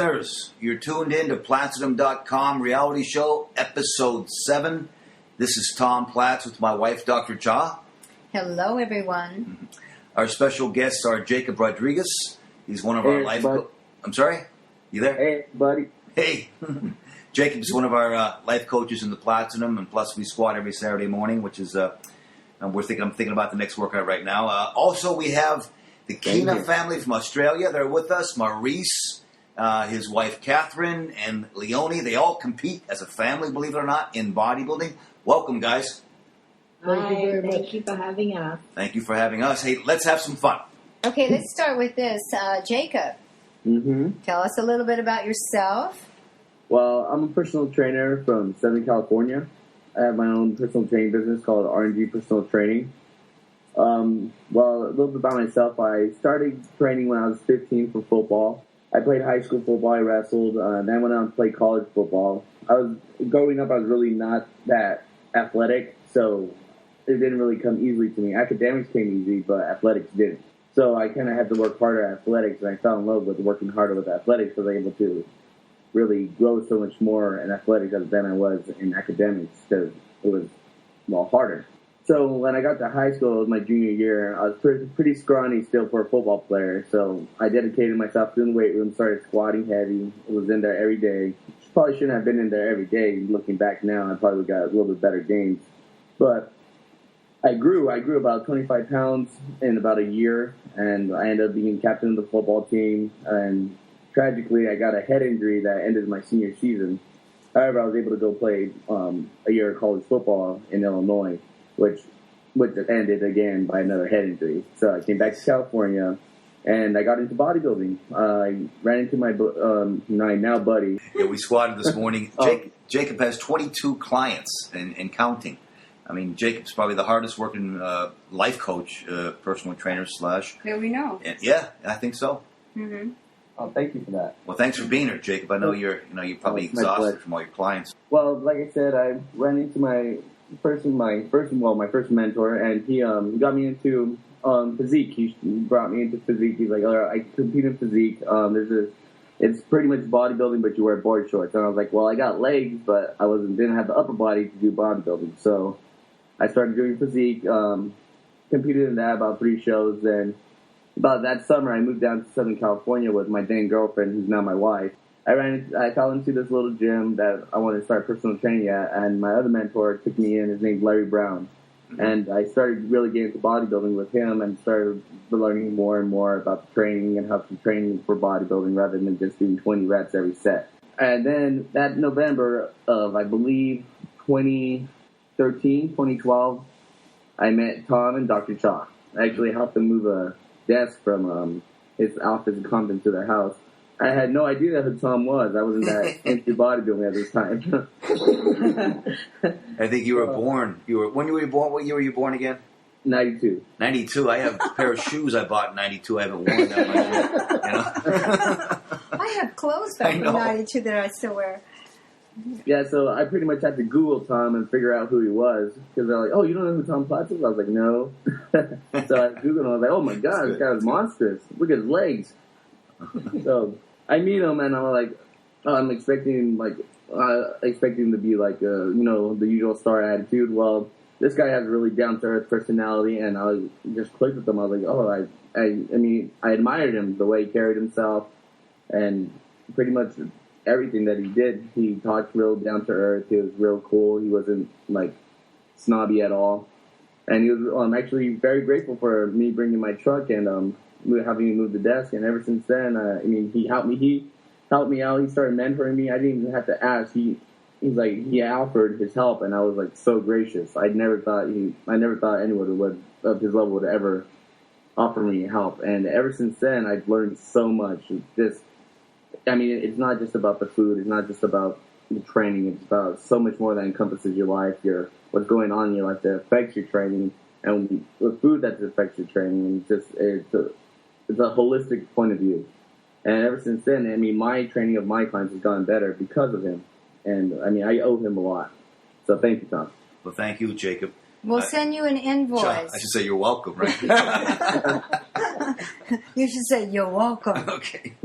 listeners, you're tuned in to Platz.com reality show, episode 7. This is Tom Platz with my wife, Dr. Cha. Hello, everyone. Our special guests are Jacob Rodriguez. He's one of our life... I'm sorry? You there? Hey, buddy. Hey. Jacob is one of our life coaches in the Platinum, and plus we squat every Saturday morning, which is... I'm thinking about the next workout right now. Also, we have the Kina family from Australia. They're with us. Maurice, his wife Catherine, and Leonie. They all compete as a family, believe it or not, in bodybuilding. Welcome, guys. Hi, thank you for having us. Thank you for having us. Hey, let's have some fun. Okay, let's start with this. Jacob, tell us a little bit about yourself. Well, I'm a personal trainer from Southern California. I have my own personal training business called R&G Personal Training. Well, a little bit about myself. I started training when I was 15 for football. I played high school football. I wrestled. Then went on to play college football. Growing up, I was really not that athletic, so it didn't really come easily to me. Academics came easy, but athletics didn't. So I kind of had to work harder at athletics, and I fell in love with working harder with athletics. So I was able to really grow so much more in athletics than I was in academics because it was, harder. So when I got to high school, it was my junior year, I was pretty scrawny still for a football player. So I dedicated myself to the weight room, started squatting heavy. I was in there every day. Probably shouldn't have been in there every day. Looking back now, I probably got a little bit better gains. But I grew about 25 pounds in about a year, and I ended up being captain of the football team. And tragically, I got a head injury that ended my senior season. However, I was able to go play a year of college football in Illinois, which ended again by another head injury. So I came back to California, and I got into bodybuilding. I ran into my now buddy. Yeah, we squatted this morning. Jacob has 22 clients and counting. I mean, Jacob's probably the hardest working life coach, personal trainer / Here we know. Yeah, I think so. Mm-hmm. Oh, thank you for that. Well, thanks for being here, Jacob. I know you're probably exhausted from all your clients. Well, like I said, I ran into my first mentor, and he got me into physique. He brought me into physique. He's like, all right, I compete in physique. It's pretty much bodybuilding, but you wear board shorts. And I was like, well, I got legs, but I didn't have the upper body to do bodybuilding. So I started doing physique, competed in that about 3 shows, and about that summer, I moved down to Southern California with my then girlfriend, who's now my wife. I fell into this little gym that I wanted to start personal training at, and my other mentor took me in. His name's Larry Brown. And I started really getting into bodybuilding with him and started learning more and more about the training and how to train for bodybuilding rather than just doing 20 reps every set. And then that November of, I believe, 2012, I met Tom and Dr. Cha. I actually helped them move a desk from his office in Compton to their house. I had no idea who Tom was. I wasn't that into bodybuilding at this time. I think you were born. When were you born? What year were you born again? 92. 92. I have a pair of shoes I bought in 92. I haven't worn that much yet. I have clothes back in 92 that I still wear. Yeah, so I pretty much had to Google Tom and figure out who he was. Because they're like, oh, you don't know who Tom Platz is? I was like, no. So I Googled him. I was like, oh my God, this guy was monstrous. Look at his legs. So I meet him and I'm like, I'm expecting him to be like, the usual star attitude. Well, this guy has a really down-to-earth personality, and I just clicked with him. I was like, oh, I admired him, the way he carried himself, and pretty much everything that he did. He talked real down-to-earth. He was real cool. He wasn't, snobby at all. And he was actually very grateful for me bringing my truck and having me move the desk. And ever since then, he helped me. He helped me out. He started mentoring me. I didn't even have to ask. He offered his help, and I was so gracious. I never thought anyone of his level would ever offer me help. And ever since then, I've learned so much. It's not just about the food. It's not just about the training. It's about so much more that encompasses your life, what's going on in your life that affects your training, and the food that affects your training. It's a holistic point of view. And ever since then, my training of my clients has gotten better because of him. And, I owe him a lot. So thank you, Tom. Well, thank you, Jacob. We'll send you an invoice. I should say you're welcome, right? You should say you're welcome. Okay.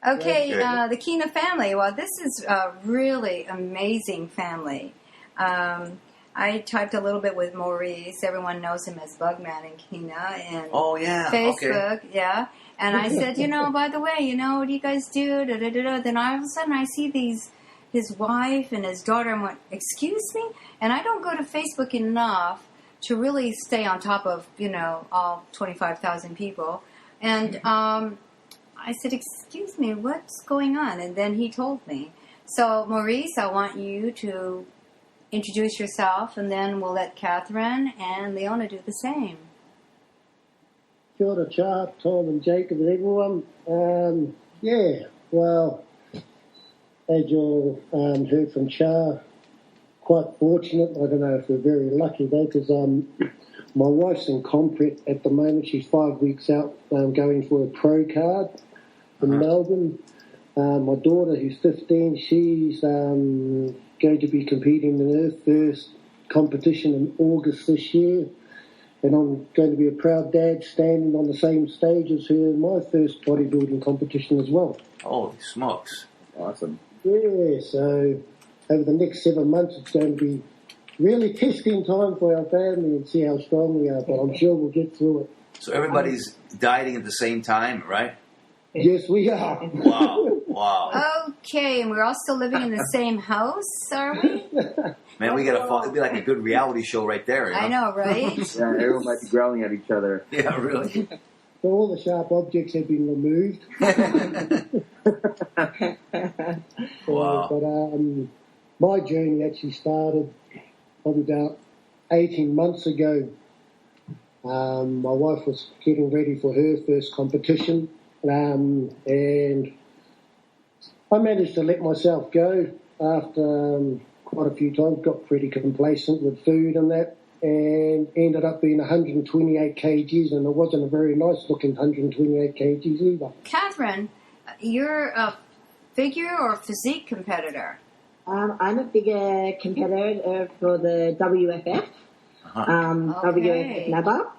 Okay, Yeah. the Kina family. Well, this is a really amazing family. I typed a little bit with Maurice. Everyone knows him as Bugman and Kina and Oh, yeah. Facebook. Okay. Yeah. And I said, by the way, what do you guys do? Da, da, da, da. Then all of a sudden I see his wife and his daughter. I went, excuse me? And I don't go to Facebook enough to really stay on top of, all 25,000 people. And I said, excuse me, what's going on? And then he told me. So, Maurice, I want you to introduce yourself, and then we'll let Catherine and Leona do the same. Kia ora, Cha, Tom and Jacob and everyone. Well, as you all heard from Cha, quite fortunate. I don't know if we're very lucky though, because my wife's in Compret at the moment. She's 5 weeks out going for a pro card in Melbourne. My daughter, who's 15, she's going to be competing in her first competition in August this year. And I'm going to be a proud dad standing on the same stage as her in my first bodybuilding competition as well. Holy smokes. Awesome. Yeah, so over the next 7 months it's going to be really testing time for our family and see how strong we are, but I'm sure we'll get through it. So everybody's dieting at the same time, right? Yes, we are. Wow. Okay, and we're all still living in the same house, are we? Man, we gotta it'd be like a good reality show right there. I know, right? Yeah, everyone might be growling at each other. Yeah, really. So all the sharp objects have been removed. Wow. But my journey actually started probably about 18 months ago. My wife was getting ready for her first competition, and I managed to let myself go after quite a few times, got pretty complacent with food and that, and ended up being 128 kgs, and it wasn't a very nice looking 128 kgs either. Catherine, you're a figure or physique competitor? I'm a figure competitor for the WFF, WFF NABA,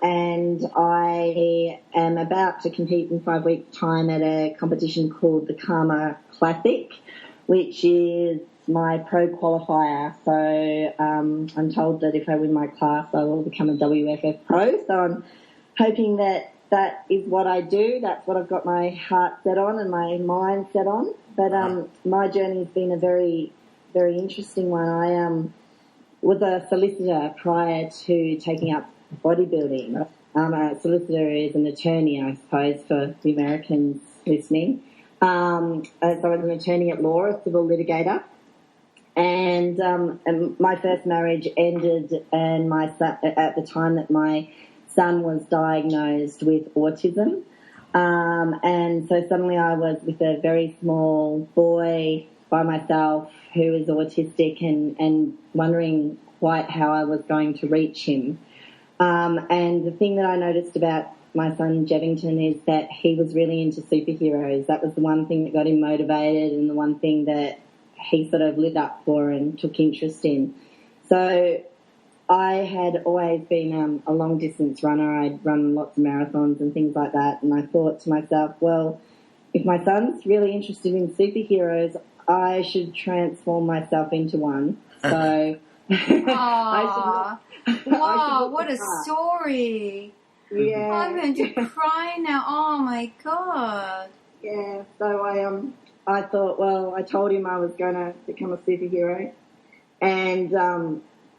and I am about to compete in 5 weeks' time at a competition called the Karma Classic, which is my pro qualifier. So I'm told that if I win my class, I will become a WFF pro. So I'm hoping that that is what I do. That's what I've got my heart set on and my mind set on. But my journey has been a very, very interesting one. I was a solicitor prior to taking up bodybuilding. A solicitor is an attorney, I suppose, for the Americans listening. So I was an attorney at law, a civil litigator. And my first marriage ended, and my son, at the time that my son was diagnosed with autism. And so suddenly I was with a very small boy by myself who was autistic and wondering quite how I was going to reach him. And the thing that I noticed about my son Jevington is that he was really into superheroes. That was the one thing that got him motivated and the one thing that he sort of lit up for and took interest in. So I had always been a long-distance runner. I'd run lots of marathons and things like that, and I thought to myself, well, if my son's really interested in superheroes, I should transform myself into one. So Aww. Wow, what a story. Yeah. I'm going to cry now. Oh, my God. Yeah, so I thought, well, I told him I was going to become a superhero. And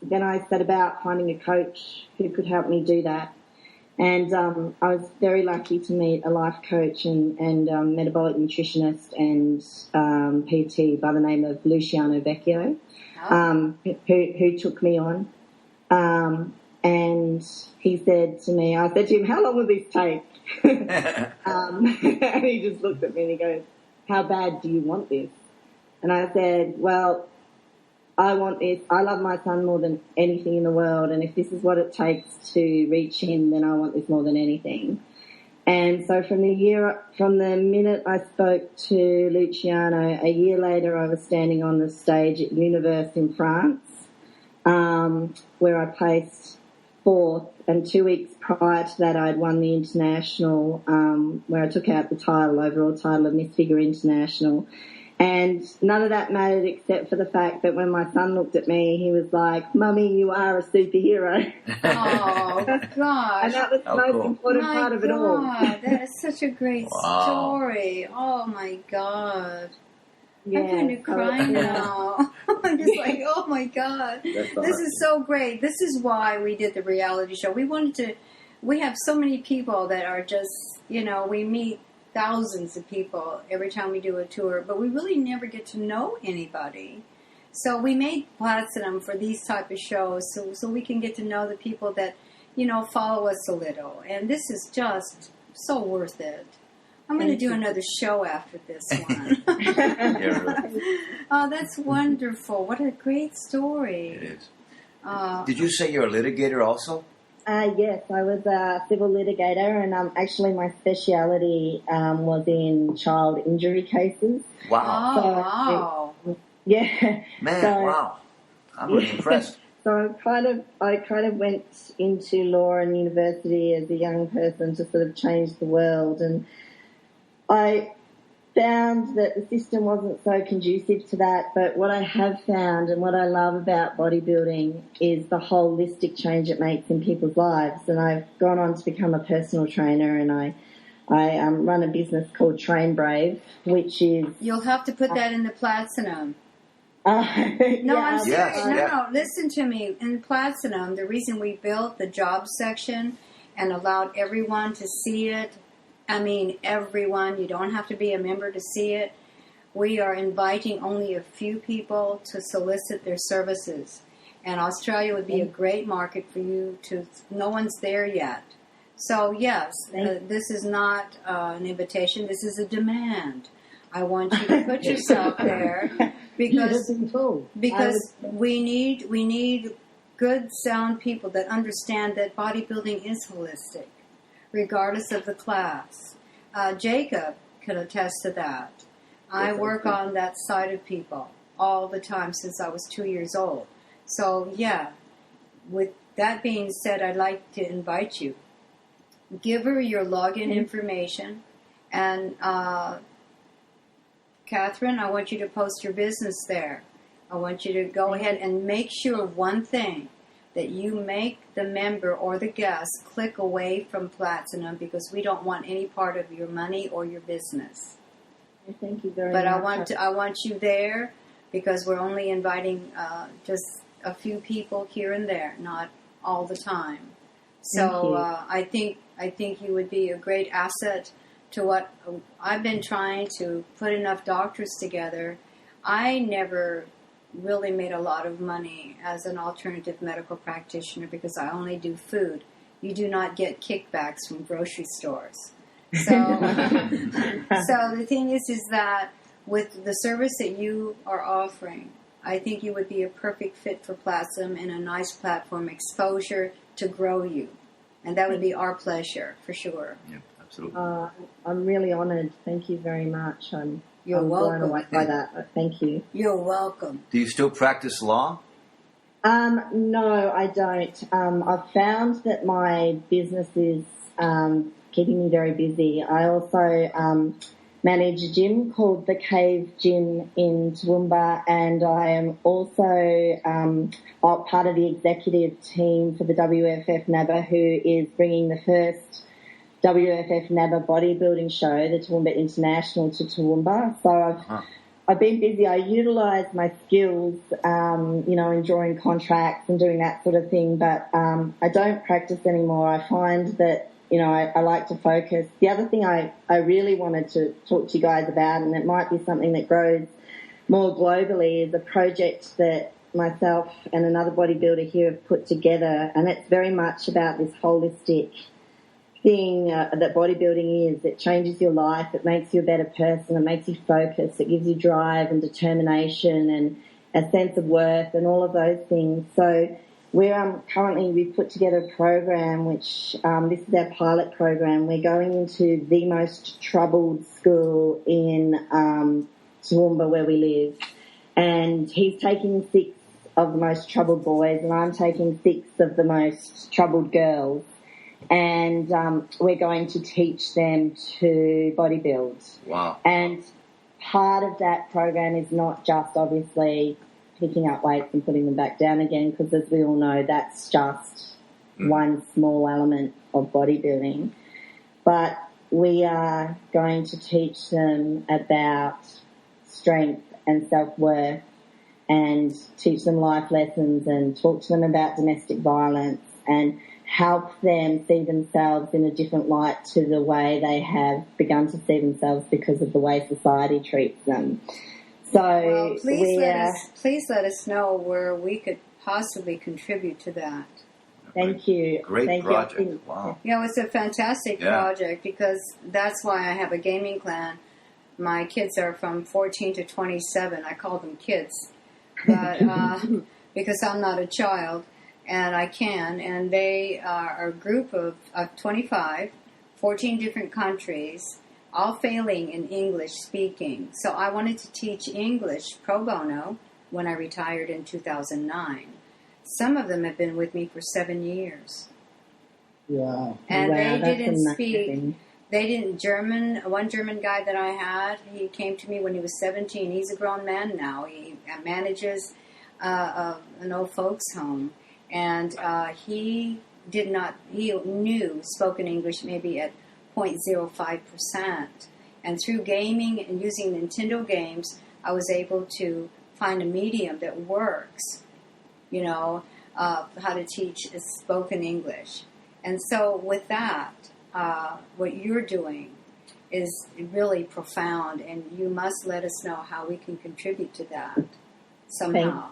then I set about finding a coach who could help me do that. And I was very lucky to meet a life coach and metabolic nutritionist and PT by the name of Luciano Vecchio, who took me on. And he said to me, I said to him, how long will this take? And he just looked at me and he goes, how bad do you want this? And I said, well, I want this. I love my son more than anything in the world, and if this is what it takes to reach him, then I want this more than anything. And so from the minute I spoke to Luciano, a year later I was standing on the stage at Universe in France, where I placed 4th, and 2 weeks prior to that I'd won the international, where I took out the overall title of Miss Figure International. And none of that mattered except for the fact that when my son looked at me, he was like, "Mummy, you are a superhero." Oh, gosh. And that was the most important part of it all. That is such a great story. Oh, my God. Yeah, I'm going to cry now. I'm just like, oh, my God. This is so great. This is why we did the reality show. We have so many people that are just, we meet thousands of people every time we do a tour, but we really never get to know anybody. So we made Platinum for these type of shows so we can get to know the people that, follow us a little. And this is just so worth it. I'm going to do another show after this one. Oh, that's wonderful. What a great story. It is. Did you say you're a litigator also? Yes, I was a civil litigator, and actually my speciality was in child injury cases. Wow. Oh, wow. Yeah. Man, wow. I'm really impressed. So I kind of went into law and university as a young person to sort of change the world, and I found that the system wasn't so conducive to that, but what I have found and what I love about bodybuilding is the holistic change it makes in people's lives. And I've gone on to become a personal trainer, and I run a business called Train Brave, which is... You'll have to put that in the Platinum. No, I'm serious. Yes, no, listen to me. In Platinum, the reason we built the job section and allowed everyone to see it, I mean, everyone. You don't have to be a member to see it. We are inviting only a few people to solicit their services. And Australia would be a great market for you to... No one's there yet. So, yes, this is not an invitation. This is a demand. I want you to put yourself there because we need good, sound people that understand that bodybuilding is holistic, regardless of the class. Jacob can attest to that. I work on that side of people all the time since I was 2 years old. So, yeah, with that being said, I'd like to invite you. Give her your login information. And, Catherine, I want you to post your business there. I want you to go ahead and make sure one thing, that you make the member or the guest click away from Platinum, because we don't want any part of your money or your business. Thank you very much. But I want you there because we're only inviting just a few people here and there, not all the time. So I think you would be a great asset to what I've been trying to put enough doctors together. I never really made a lot of money as an alternative medical practitioner because I only do food. You do not get kickbacks from grocery stores. So, so the thing is that with the service that you are offering, I think you would be a perfect fit for Platinum and a nice platform exposure to grow you. And that would be our pleasure, for sure. Yeah, absolutely. I'm really honoured. Thank you very much. You're welcome. Blown away by that. Thank you. You're welcome. Do you still practice law? No, I don't. I've found that my business is keeping me very busy. I also manage a gym called the Cave Gym in Toowoomba, and I am also part of the executive team for the WFF NABA, who is bringing the first WFF NABA bodybuilding show, the Toowoomba International, to Toowoomba. So I've been busy. I utilise my skills, in drawing contracts and doing that sort of thing, but I don't practice anymore. I find that, I like to focus. The other thing I really wanted to talk to you guys about, and it might be something that grows more globally, is a project that myself and another bodybuilder here have put together, and it's very much about this holistic thing that bodybuilding is. It changes your life, it makes you a better person, it makes you focus, it gives you drive and determination and a sense of worth and all of those things. So we've put together a program which, this is our pilot program. We're going into the most troubled school in Toowoomba where we live, and he's taking 6 of the most troubled boys, and I'm taking 6 of the most troubled girls. And we're going to teach them to bodybuild. Wow. And part of that program is not just obviously picking up weights and putting them back down again, because as we all know, that's just one small element of bodybuilding. But we are going to teach them about strength and self-worth and teach them life lessons and talk to them about domestic violence and help them see themselves in a different light to the way they have begun to see themselves because of the way society treats them. So well, please let us know where we could possibly contribute to that. Thank you. Great project. Wow. Yeah, it's a fantastic project because that's why I have a gaming clan. My kids are from 14 to 27. I call them kids, but because I'm not a child. And I can, and they are a group of 25, 14 different countries, all failing in English speaking. So I wanted to teach English pro bono when I retired in 2009. Some of them have been with me for 7 years. Wow. And Wow, they didn't that's speak. amazing. They didn't one German guy that I had, he came to me when he was 17. He's a grown man now. He manages an old folks home. And he knew spoken English maybe at 0.05%. And through gaming and using Nintendo games, I was able to find a medium that works, how to teach spoken English. And so with that, what you're doing is really profound, and you must let us know how we can contribute to that somehow.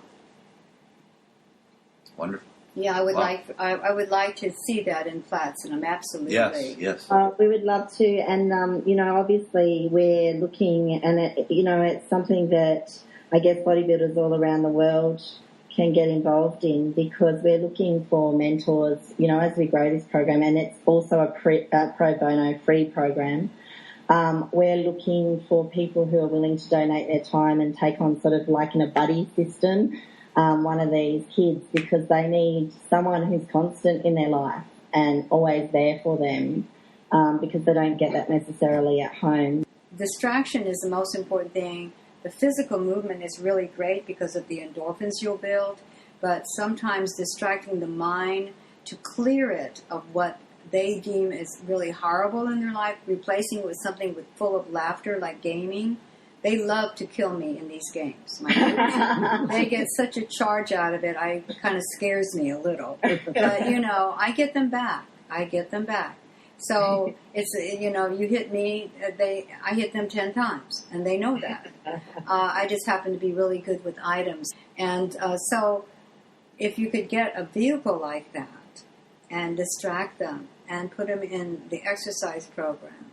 Wonderful. Yeah, I would like to see that in Platinum, absolutely. Yes. We would love to, and obviously we're looking, and it's something that I guess bodybuilders all around the world can get involved in, because we're looking for mentors, as we grow this program, and it's also a pro bono free program. We're looking for people who are willing to donate their time and take on sort of like in a buddy system. One of these kids, because they need someone who's constant in their life and always there for them, because they don't get that necessarily at home. Distraction is the most important thing. The physical movement is really great because of the endorphins you'll build, but sometimes distracting the mind to clear it of what they deem is really horrible in their life, replacing it with something full of laughter like gaming. They love to kill me in these games. My kids, they get such a charge out of it. It kind of scares me a little. But, I get them back. So it's, you hit me, I hit them 10 times, and they know that. I just happen to be really good with items. And so if you could get a vehicle like that and distract them and put them in the exercise program,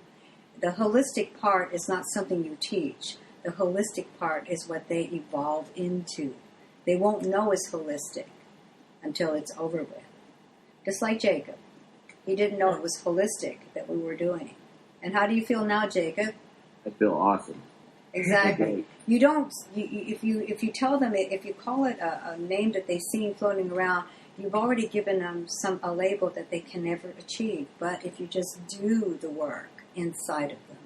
the holistic part is not something you teach. The holistic part is what they evolve into. They won't know it's holistic until it's over with. Just like Jacob. He didn't know it was holistic that we were doing. And how do you feel now, Jacob? I feel awesome. Exactly. You don't, if you tell them, if you call it a name that they've seen floating around, you've already given them a label that they can never achieve. But if you just do the work inside of them,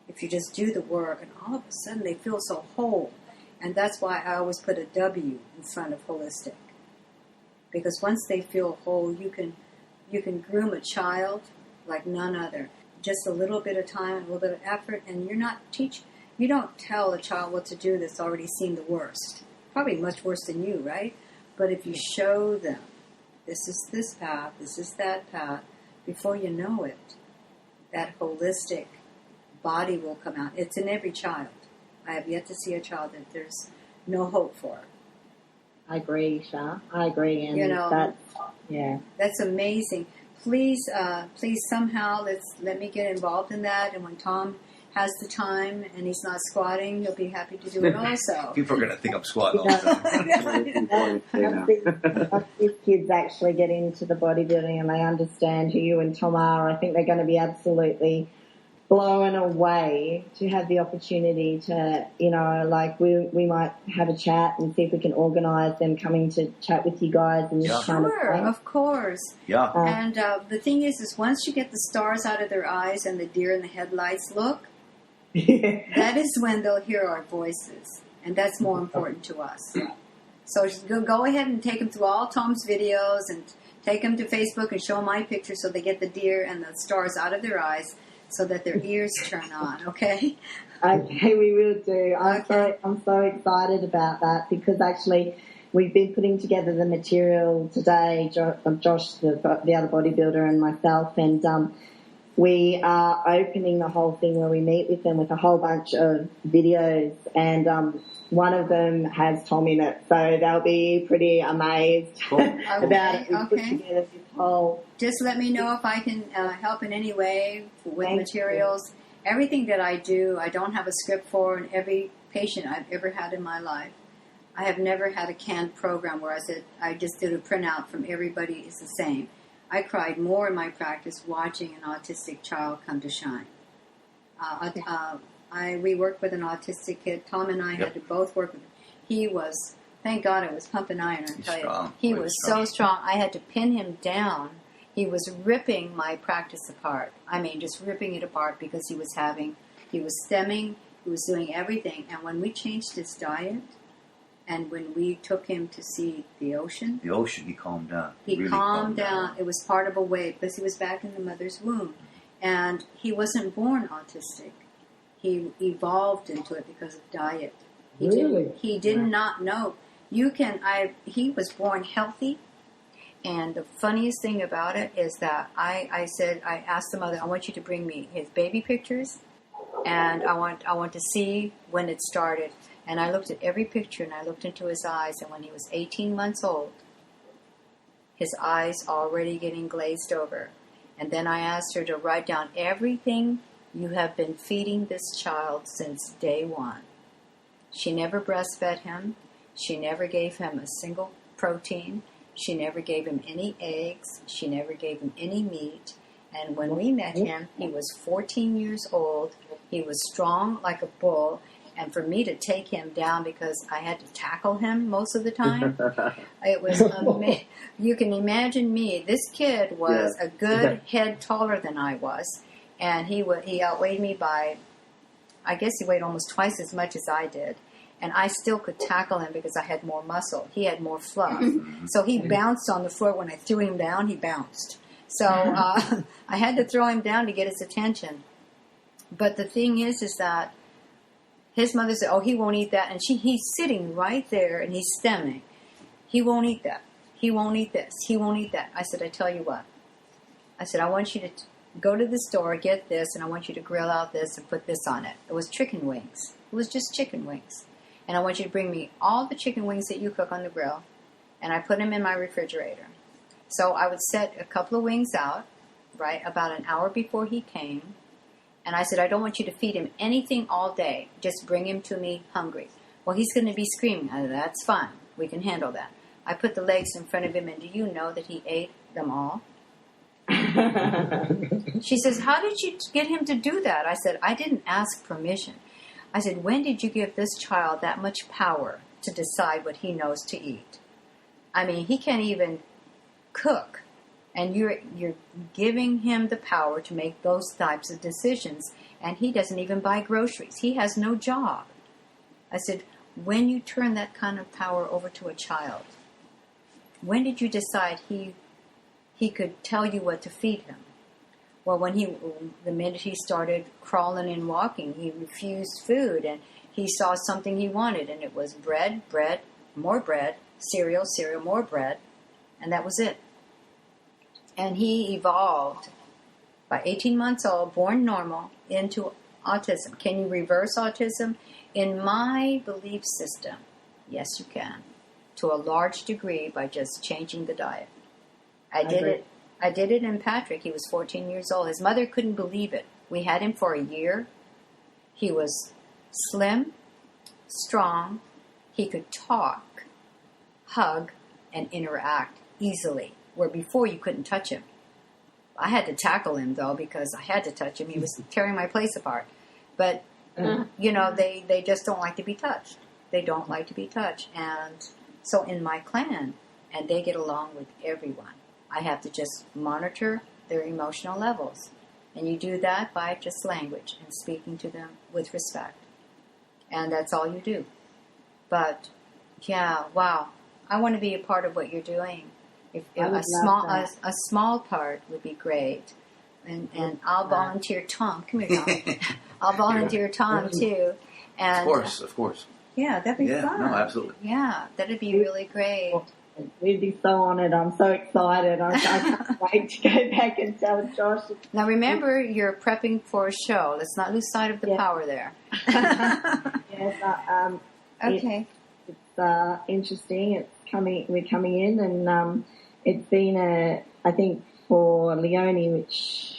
if you just do the work, and all of a sudden they feel so whole. And that's why I always put a W in front of holistic. Because once they feel whole, you can groom a child like none other. Just a little bit of time, a little bit of effort, and you don't tell a child what to do that's already seen the worst. Probably much worse than you, right? But if you show them, this is this path, this is that path, before you know it, that holistic body will come out. It's in every child. I have yet to see a child that there's no hope for. I agree, Cha. I agree. And that's amazing. Please somehow let me get involved in that. And when Tom has the time and he's not squatting, he'll be happy to do it also. People are going to think I'm squatting all the time. These kids actually get into the bodybuilding and they understand who you and Tom are. I think they're going to be absolutely blown away to have the opportunity to, like we might have a chat and see if we can organise them coming to chat with you guys and this kind of Sure, thing. of course. Yeah. And the thing is once you get the stars out of their eyes and the deer in the headlights look, that is when they'll hear our voices. And that's more important to us. So just go ahead and take them through all Tom's videos and take them to Facebook and show them my pictures so they get the deer and the stars out of their eyes so that their ears turn on, okay? Okay, we will do. I'm so excited about that because actually we've been putting together the material today, Josh, the other bodybuilder, and myself, and we are opening the whole thing where we meet with them with a whole bunch of videos, and one of them has Tom in it, so they'll be pretty amazed about it. We've put together this whole... Just let me know if I can help in any way with materials. Everything that I do, I don't have a script for, and every patient I've ever had in my life. I have never had a canned program where I just did a printout from everybody is the same. I cried more in my practice watching an autistic child come to shine. We worked with an autistic kid. Tom and I had to both work with him. He was, thank God I was pumping iron, I tell you. He was so strong. I had to pin him down. He was ripping my practice apart. I mean, just ripping it apart because he was stemming, he was doing everything. And when we changed his diet, and when we took him to see the ocean, he calmed down. He really calmed down. It was part of a way because he was back in the mother's womb. And he wasn't born autistic. He evolved into it because of diet. He did not know. He was born healthy. And the funniest thing about it is that I asked the mother, I want you to bring me his baby pictures, and I want to see when it started. And I looked at every picture, and I looked into his eyes, and when he was 18 months old, his eyes already getting glazed over. And then I asked her to write down everything you have been feeding this child since day one. She never breastfed him. She never gave him a single protein. She never gave him any eggs. She never gave him any meat. And when we met him, he was 14 years old. He was strong like a bull. And for me to take him down because I had to tackle him most of the time, it was amazing. You can imagine me. This kid was a good head taller than I was. And he outweighed me by, I guess he weighed almost twice as much as I did. And I still could tackle him because I had more muscle. He had more fluff. So he bounced on the floor. When I threw him down, he bounced. So I had to throw him down to get his attention. But the thing is that his mother said, oh, he won't eat that. And he's sitting right there and he's stemming. He won't eat that. He won't eat this. He won't eat that. I said, I tell you what. I said, I want you to go to the store, get this, and I want you to grill out this and put this on it. It was chicken wings. It was just chicken wings. And I want you to bring me all the chicken wings that you cook on the grill. And I put them in my refrigerator. So I would set a couple of wings out, right, about an hour before he came. And I said, I don't want you to feed him anything all day. Just bring him to me hungry. Well, he's going to be screaming. I said, that's fine. We can handle that. I put the legs in front of him, and do you know that he ate them all? She says, how did you get him to do that? I said, I didn't ask permission. I said, when did you give this child that much power to decide what he knows to eat? I mean, he can't even cook. And you're giving him the power to make those types of decisions. And he doesn't even buy groceries. He has no job. I said, when you turn that kind of power over to a child, when did you decide he could tell you what to feed him? Well, the minute he started crawling and walking, he refused food, and he saw something he wanted, and it was bread, more bread, cereal, more bread, and that was it. And he evolved by 18 months old, born normal, into autism. Can you reverse autism? In my belief system, yes, you can, to a large degree by just changing the diet. I did it in Patrick. He was 14 years old. His mother couldn't believe it. We had him for a year. He was slim, strong. He could talk, hug, and interact easily, where before you couldn't touch him. I had to tackle him, though, because I had to touch him. He was tearing my place apart. But, you know, they just don't like to be touched. They don't like to be touched. And so in my clan, and they get along with everyone, I have to just monitor their emotional levels. And you do that by just language and speaking to them with respect. And that's all you do. But, yeah, wow. I want to be a part of what you're doing. If a small part would be great. And I'll volunteer Tom. Come here, Tom. I'll volunteer Tom, too. And, of course. Yeah, that'd be fun. No, absolutely. Yeah, that'd be really great. We'd be so honoured. I'm so excited. I can't wait to go back and tell Josh. Now remember, you're prepping for a show. Let's not lose sight of the power there. Yes, okay. It's interesting. We're coming in, and it's been I think for Leonie,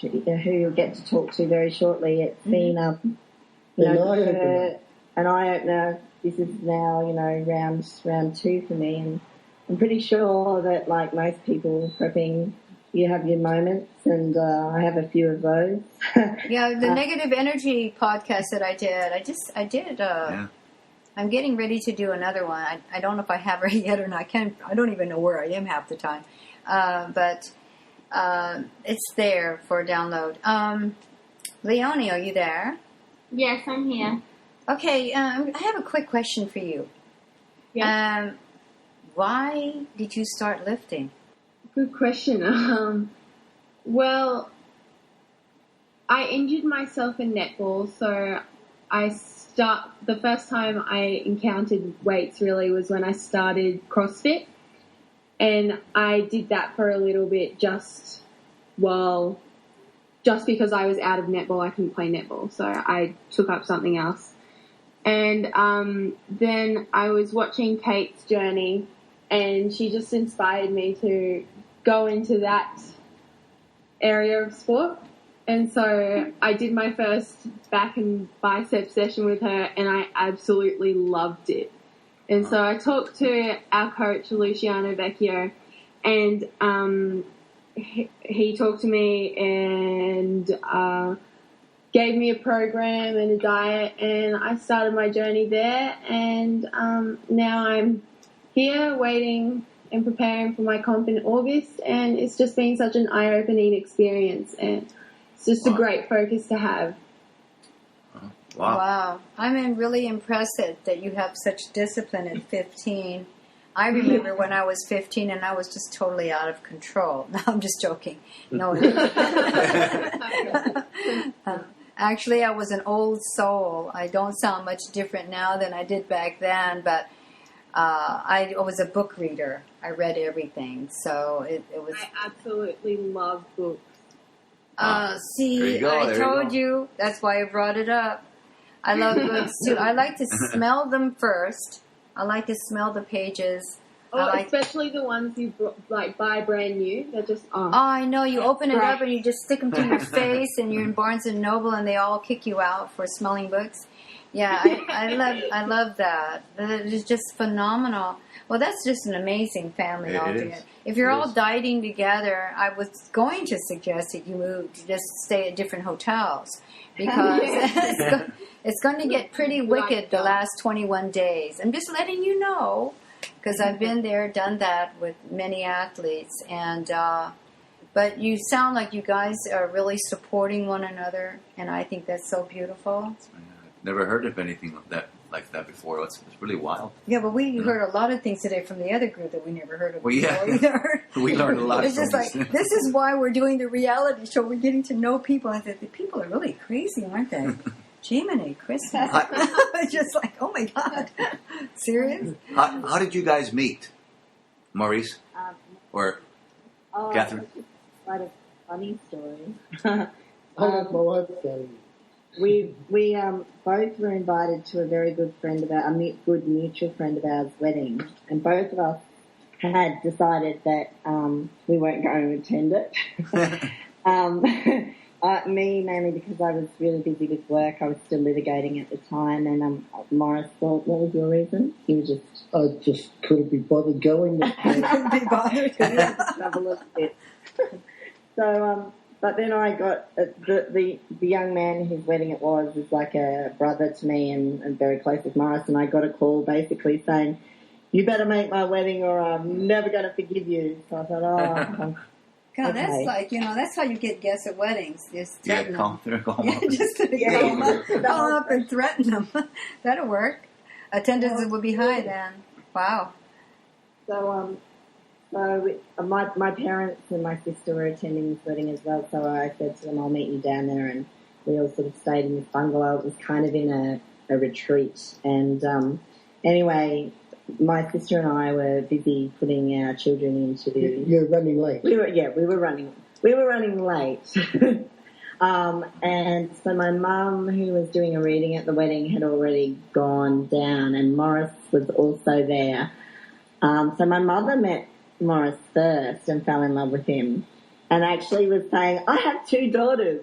who you'll get to talk to very shortly. It's been an eye opener. This is now round 2 for me, and I'm pretty sure that, like most people prepping, you have your moments, and I have a few of those. Yeah, the negative energy podcast that I did. I'm getting ready to do another one. I don't know if I have it yet or not. I don't even know where I am half the time. But it's there for download. Leonie, are you there? Yes, I'm here. Okay, I have a quick question for you. Yes. Why did you start lifting? Good question. Well, I injured myself in netball, so the first time I encountered weights really was when I started CrossFit, and I did that for a little bit just because I was out of netball. I couldn't play netball, so I took up something else. And then I was watching Kate's journey, and she just inspired me to go into that area of sport. And so I did my first back and bicep session with her, and I absolutely loved it. And so I talked to our coach, Luciano Vecchio, and he talked to me and gave me a program and a diet, and I started my journey there. And now I'm here waiting and preparing for my comp in August, and it's just been such an eye-opening experience, and it's just a great focus to have. Wow. I'm really impressed that you have such discipline at 15. I remember when I was 15 and I was just totally out of control. No, I'm just joking. No. Actually, I was an old soul. I don't sound much different now than I did back then, but I was a book reader. I read everything, so it was... I absolutely love books. See, I told you. That's why I brought it up. I love books, too. I like to smell them first. I like to smell the pages. Especially the ones you buy brand new. They're just I know. You open it up and you just stick them to your face, and you're in Barnes and Noble, and they all kick you out for smelling books. Yeah, I love that. It's just phenomenal. Well, that's just an amazing family altogether. If you're all dieting together, I was going to suggest that you move to just stay at different hotels, because it's going to get pretty wicked the last 21 days. I'm just letting you know, because I've been there, done that with many athletes, and but you sound like you guys are really supporting one another, and I think that's so beautiful. Never heard of anything like that before. It's really wild. Yeah, but we heard a lot of things today from the other group that we never heard of before either. We learned a lot. It's just like, this is why we're doing the reality show. We're getting to know people. I said, the people are really crazy, aren't they? Jiminy Christmas. It's just like, oh my God. Serious? How did you guys meet? Maurice? Or Catherine? It's quite a funny story. I love my wife, We both were invited to a very good friend of ours, a good mutual friend of ours' wedding, and both of us had decided that we weren't going to attend it. Me, mainly because I was really busy with work. I was still litigating at the time, and Morris thought, what was your reason? He was I just couldn't be bothered going. Couldn't be bothered. Travel a bit. So but then I got the young man whose wedding it was is like a brother to me and very close with Morris, and I got a call basically saying, "You better make my wedding or I'm never going to forgive you." So I thought, oh. God, Okay. that's like, that's how you get guests at weddings. Just threaten them. Call Yeah, just call up and threaten them. That'll work. Attendance would be high then. Wow. So my parents and my sister were attending this wedding as well, so I said to them, I'll meet you down there, and we all sort of stayed in this bungalow. It was kind of in a retreat, and anyway, my sister and I were busy putting our children into... You're running late. We were running late. And so my mum, who was doing a reading at the wedding, had already gone down, and Morris was also there. So my mother met Morris first and fell in love with him, and actually was saying, I have 2 daughters.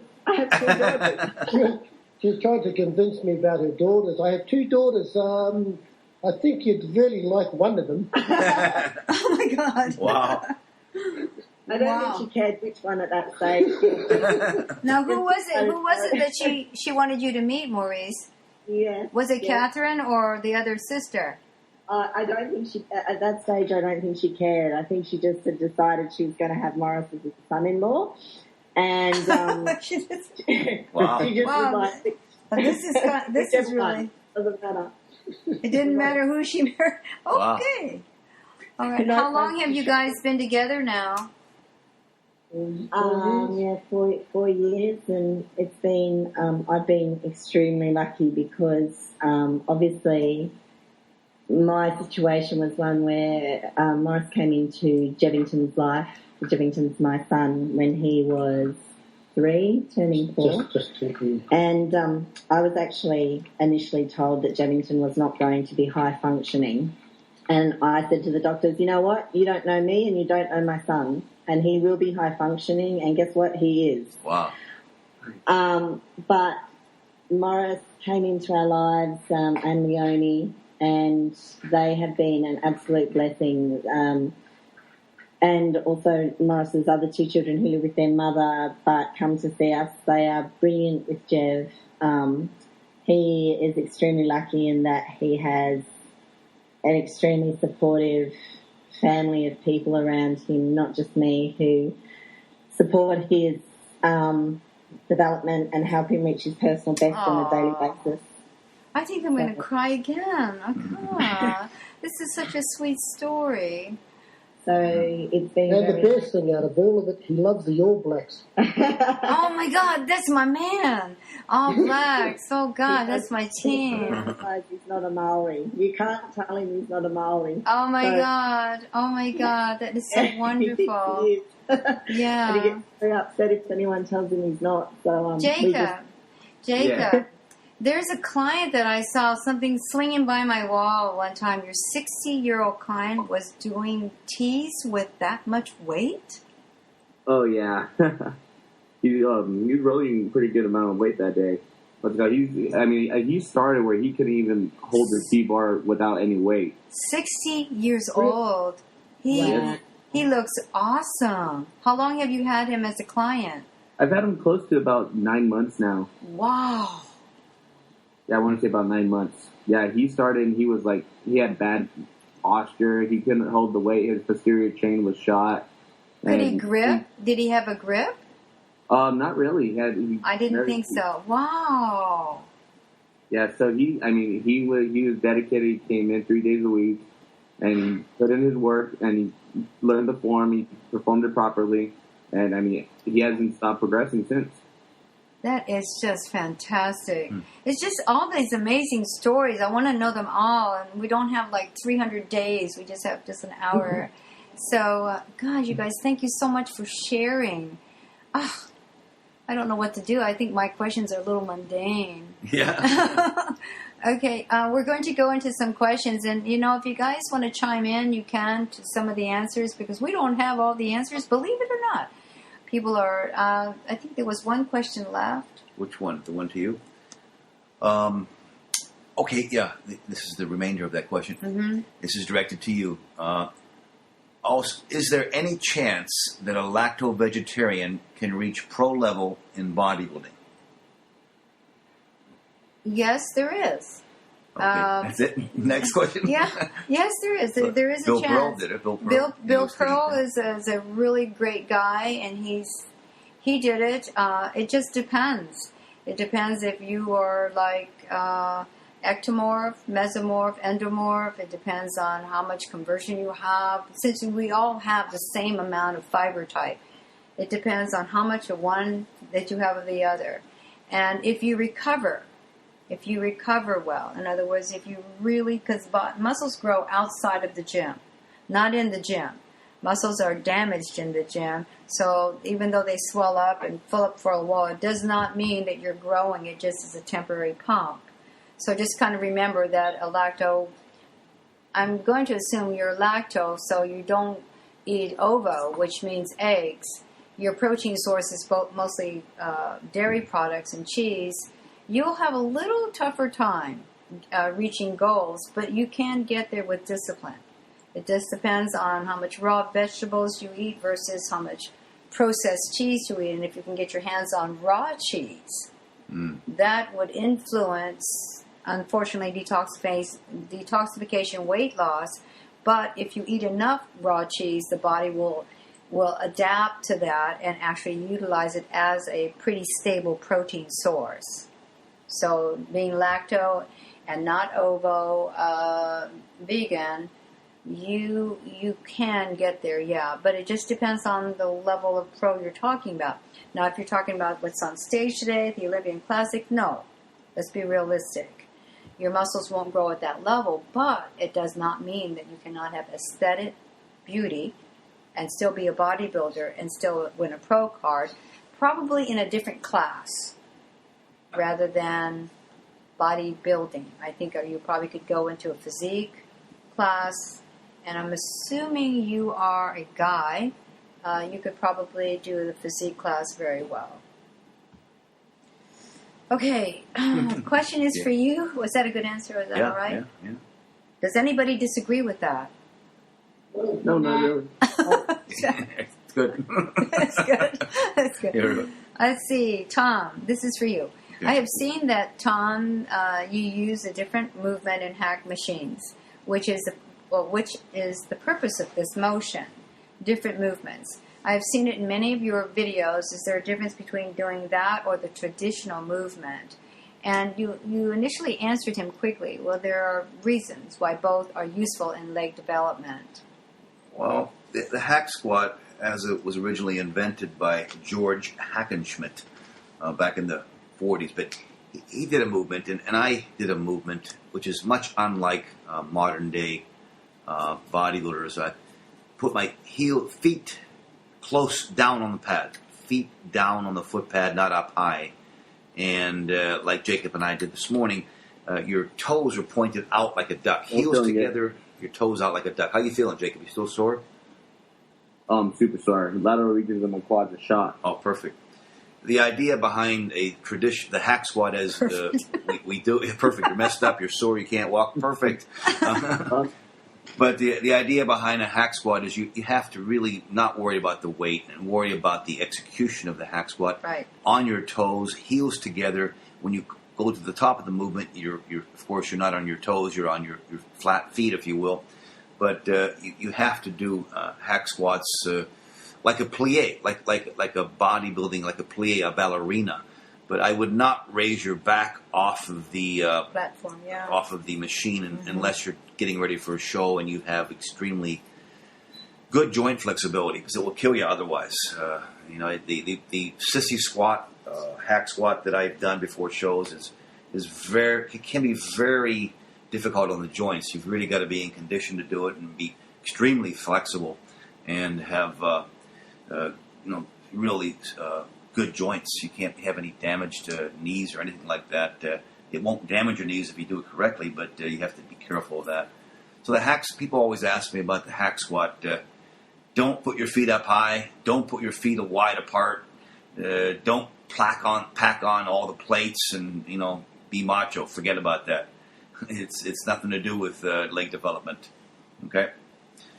She was trying to convince me about her daughters. I have 2 daughters. I think you'd really like one of them. Oh my God. Wow. I don't think she cared which one at that stage. Now, who was it that she wanted you to meet, Maurice? Yeah. Was it Catherine or the other sister? I don't think she, at that stage, I don't think she cared. I think she just had decided she was going to have Morris as a son-in-law. And She just, Wow. she just was like, this is really... doesn't matter. It didn't matter who she married. Okay. Wow. All right. How long have you guys been together now? 4 years, and it's been, I've been extremely lucky because, obviously, my situation was one where Morris came into Jevington's life. Jevington's my son when he was 3, turning 4. And I was actually initially told that Jevington was not going to be high functioning. And I said to the doctors, you know what? You don't know me and you don't know my son. And he will be high functioning. And guess what? He is. Wow. But Morris came into our lives, and Leonie, and they have been an absolute blessing. And also Morris's other 2 children who live with their mother but come to see us. They are brilliant with Jev. He is extremely lucky in that he has an extremely supportive family of people around him, not just me, who support his development and help him reach his personal best on a daily basis. I think I'm going to cry again. Okay. This is such a sweet story. So it's been And the best thing out of all of it, he loves the All Blacks. Oh my God, that's my man. All Blacks. Oh God, that's my team. He's not a Maori. You can't tell him he's not a Maori. Oh my God, that is so wonderful. He is. Yeah. And he gets very upset if anyone tells him he's not. So Jacob, there's a client that I saw something swinging by my wall one time. Your 60-year-old client was doing teas with that much weight? Oh, yeah. He was rolling a pretty good amount of weight that day. But he started where he couldn't even hold the T-bar without any weight. 60 years old. He looks awesome. How long have you had him as a client? I've had him close to about 9 months now. Wow. Yeah, I want to say about 9 months. Yeah, he started and he had bad posture. He couldn't hold the weight. His posterior chain was shot. Could he grip? Did he have a grip? Not really. I didn't think so. Wow. Yeah, so he was dedicated. He came in 3 days a week and he put in his work and he learned the form. He performed it properly. And he hasn't stopped progressing since. That is just fantastic. It's just all these amazing stories. I want to know them all. And we don't have like 300 days. We just have just an hour. So, God, you guys, thank you so much for sharing. I don't know what to do. I think my questions are a little mundane. Yeah. Okay, we're going to go into some questions. And, if you guys want to chime in, you can to some of the answers because we don't have all the answers, believe it or not. People are, I think there was one question left. Which one? The one to you? Okay, yeah. This is the remainder of that question. Mm-hmm. This is directed to you. also, is there any chance that a lacto-vegetarian can reach pro level in bodybuilding? Yes, there is. Okay, that's it. Next question. Yeah, yes, there is. There is a Bill chance. Pearl did it. Bill Pearl is a really great guy, and he did it. It just depends. It depends if you are like ectomorph, mesomorph, endomorph. It depends on how much conversion you have. Since we all have the same amount of fiber type, it depends on how much of one that you have of the other. And if you recover well, in other words, if you really, because muscles grow outside of the gym, not in the gym. Muscles are damaged in the gym, so even though they swell up and fill up for a while, it does not mean that you're growing. It just is a temporary pump. So just kind of remember that a lacto, I'm going to assume you're lacto, so you don't eat ovo, which means eggs. Your protein source is mostly dairy products and cheese. You'll have a little tougher time reaching goals, but you can get there with discipline. It just depends on how much raw vegetables you eat versus how much processed cheese you eat. And if you can get your hands on raw cheese, that would influence, unfortunately, detoxification, weight loss. But if you eat enough raw cheese, the body will adapt to that and actually utilize it as a pretty stable protein source. So being lacto and not ovo vegan, you can get there, yeah. But it just depends on the level of pro you're talking about. Now, if you're talking about what's on stage today, the Olympian Classic, no. Let's be realistic. Your muscles won't grow at that level, but it does not mean that you cannot have aesthetic beauty and still be a bodybuilder and still win a pro card, probably in a different class rather than bodybuilding. I think you probably could go into a physique class, and I'm assuming you are a guy. You could probably do the physique class very well. Okay, question is for you. Was that a good answer? Is that all right? Yeah. Does anybody disagree with that? No, not really. It's good. That's good. That's good. Here we go. Let's see, Tom. This is for you. Okay. I have seen that, Tom, you use a different movement in hack machines, which is the purpose of this motion. Different movements. I've seen it in many of your videos. Is there a difference between doing that or the traditional movement? And you initially answered him quickly. Well, there are reasons why both are useful in leg development. Well, the hack squat, as it was originally invented by George Hackenschmidt back in the 40s, but he did a movement, and I did a movement which is much unlike modern-day bodybuilders. I put my feet close down on the pad, feet down on the foot pad, not up high. And like Jacob and I did this morning, your toes are pointed out like a duck. Heels together, your toes out like a duck. How you feeling, Jacob? You still sore? Super sore. Lateral regions of my quads are shot. Oh, perfect. The idea behind the hack squat is we do it perfect. You're messed up. You're sore. You can't walk. Perfect. But the idea behind a hack squat is you have to really not worry about the weight and worry about the execution of the hack squat. Right. On your toes, heels together. When you go to the top of the movement, you're of course you're not on your toes. You're on your flat feet, if you will. But you have to do hack squats like a plie, like a bodybuilding, like a plie, a ballerina. But I would not raise your back off of the platform, off of the machine unless you're getting ready for a show and you have extremely good joint flexibility, because it will kill you otherwise. The sissy squat, hack squat that I've done before shows it can be very difficult on the joints. You've really got to be in condition to do it and be extremely flexible and have really good joints. You can't have any damage to knees or anything like that. It won't damage your knees if you do it correctly, but you have to be careful of that. So the hacks, people always ask me about the hack squat. Don't put your feet up high. Don't put your feet wide apart. Don't pack on all the plates and be macho. Forget about that. It's nothing to do with leg development. Okay.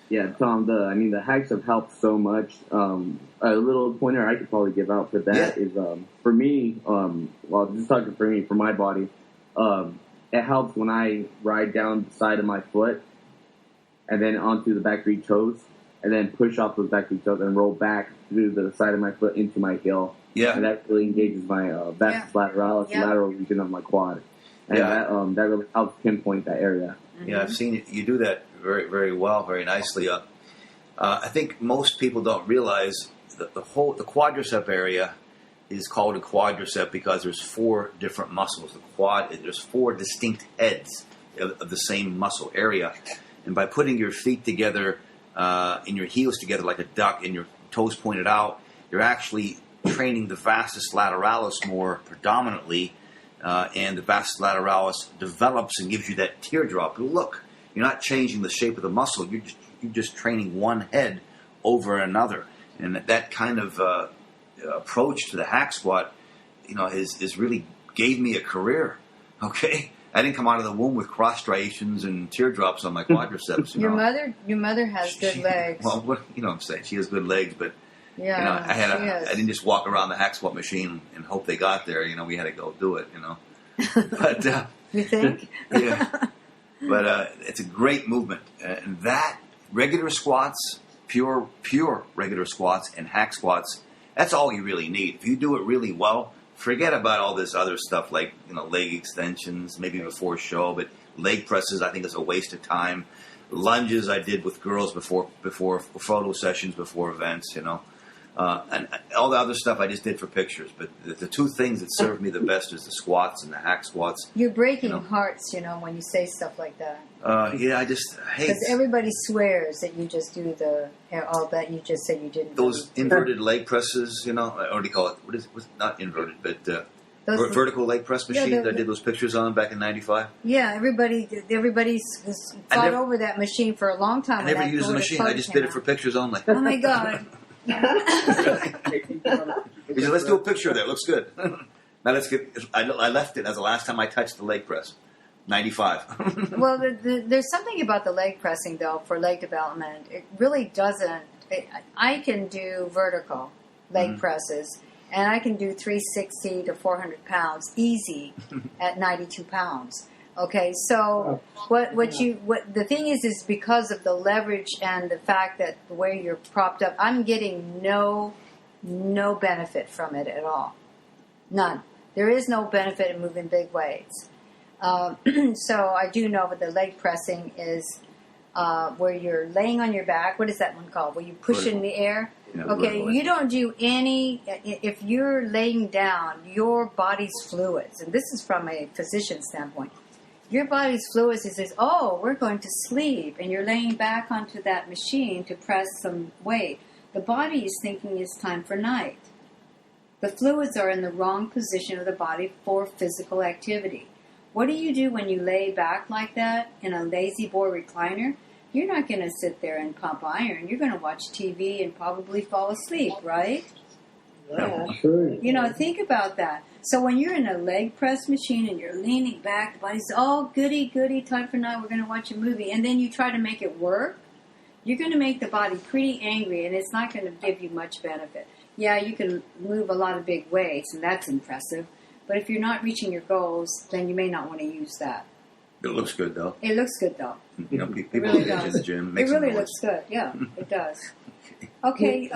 Yeah, Tom, the hacks have helped so much. A little pointer I could probably give out for that is, for me, just talking for me, for my body, it helps when I ride down the side of my foot and then onto the back 3 toes and then push off those back 3 toes and roll back through the side of my foot into my heel. Yeah. And that really engages my vastus lateralis, the lateral region of my quad. And that really helps pinpoint that area. Mm-hmm. Yeah, I've seen you do that very, very well, very nicely. I think most people don't realize that the quadricep area is called a quadricep because there's 4 different muscles. The quad, there's 4 distinct heads of the same muscle area. And by putting your feet together and your heels together like a duck and your toes pointed out, you're actually training the vastus lateralis more predominantly, and the vastus lateralis develops and gives you that teardrop look. You're not changing the shape of the muscle. You're just training one head over another, and that kind of approach to the hack squat, is really gave me a career. Okay, I didn't come out of the womb with cross striations and teardrops on my quadriceps. Your mother has good legs. Well, what I'm saying, she has good legs, but I didn't just walk around the hack squat machine and hope they got there. We had to go do it. But you think? Yeah. But it's a great movement, and that regular squats, pure regular squats, and hack squats. That's all you really need. If you do it really well, forget about all this other stuff like leg extensions, maybe before show. But leg presses, I think, is a waste of time. Lunges, I did with girls before photo sessions, before events. And all the other stuff I just did for pictures. But the 2 things that served me the best is the squats and the hack squats. You're breaking hearts, when you say stuff like that. I just hate. Because everybody swears that you just do all that you just said you didn't. Those inverted leg presses, I already call it. What is it? Not inverted, but vertical leg press machines. I did those pictures on back in '95. Yeah, everybody's fought over that machine for a long time. I never used the machine. I just did it for pictures only. Oh my God. He said, "Let's do a picture of that. It looks good." Now let's get. I left it as the last time I touched the leg press, '95. Well, there's something about the leg pressing though for leg development. It really doesn't. I can do vertical leg presses, and I can do 360 to 400 pounds easy at 92 pounds. Okay, so the thing is because of the leverage and the fact that where you're propped up, I'm getting no benefit from it at all. None. There is no benefit in moving big weights. So I do know that the leg pressing is where you're laying on your back. What is that one called? Where you push in the air? Yeah, okay, you don't do any, if you're laying down, your body's fluids, and this is from a physician standpoint, your body's fluids, it says, we're going to sleep, and you're laying back onto that machine to press some weight. The body is thinking it's time for night. The fluids are in the wrong position of the body for physical activity. What do you do when you lay back like that in a lazy boy recliner? You're not going to sit there and pump iron. You're going to watch TV and probably fall asleep, right? Yeah, sure. Think about that. So when you're in a leg press machine and you're leaning back, the body's, goody, time for night, we're going to watch a movie. And then you try to make it work, you're going to make the body pretty angry, and it's not going to give you much benefit. Yeah, you can move a lot of big weights, and that's impressive. But if you're not reaching your goals, then you may not want to use that. It looks good, though. It looks good, though. People it really does. In the gym. It really looks good. Yeah, it does. Okay,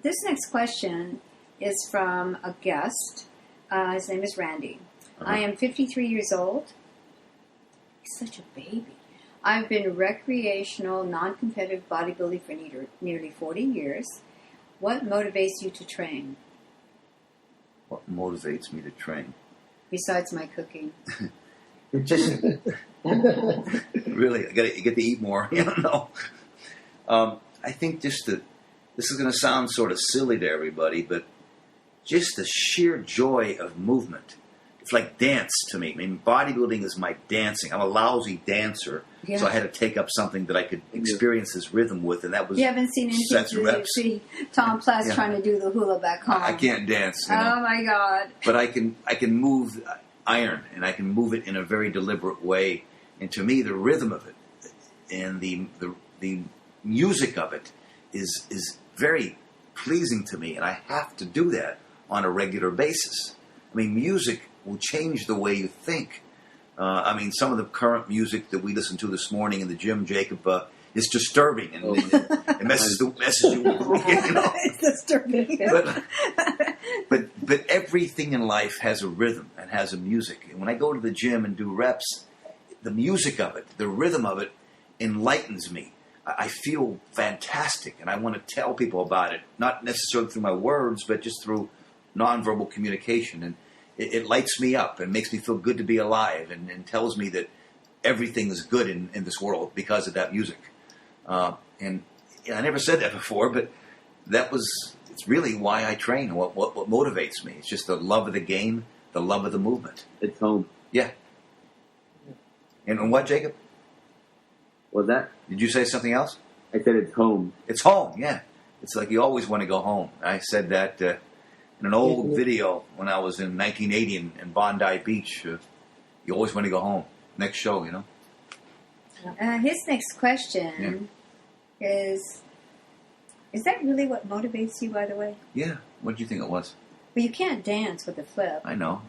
this next question is from a guest. His name is Randy. I am 53 years old. He's such a baby. I've been recreational, non-competitive bodybuilding for nearly 40 years. What motivates you to train? What motivates me to train? Besides my cooking. Just really, you get to eat more. I think this is going to sound sort of silly to everybody, but just the sheer joy of movement. It's like dance to me. I mean, bodybuilding is my dancing. I'm a lousy dancer, so I had to take up something that I could experience this rhythm with, and that was. You haven't seen anything you see Tom Platz trying to do the hula back home. I can't dance. Oh my God! But I can move iron, and I can move it in a very deliberate way. And to me, the rhythm of it, and the the music of it is very pleasing to me, and I have to do that on a regular basis. I mean, music will change the way you think. I mean, some of the current music that we listened to this morning in the gym, Jacob, is disturbing, and it messes you. You know? It's disturbing. But everything in life has a rhythm and has a music. And when I go to the gym and do reps, the music of it, the rhythm of it, enlightens me. I feel fantastic, and I want to tell people about it, not necessarily through my words, but just through nonverbal communication. And it lights me up and makes me feel good to be alive, and tells me that everything is good in this world because of that music. And I never said that before, but it's really why I train, what motivates me. It's just the love of the game, the love of the movement. It's home. Yeah. And what, Jacob? Was that? Did you say something else? I said it's home. It's home, yeah. It's like you always want to go home. I said that in an old video when I was in 1980 in Bondi Beach. You always want to go home. Next show, you know. His next question is that really what motivates you, by the way? Yeah. What do you think it was? Well, you can't dance with a flip. I know.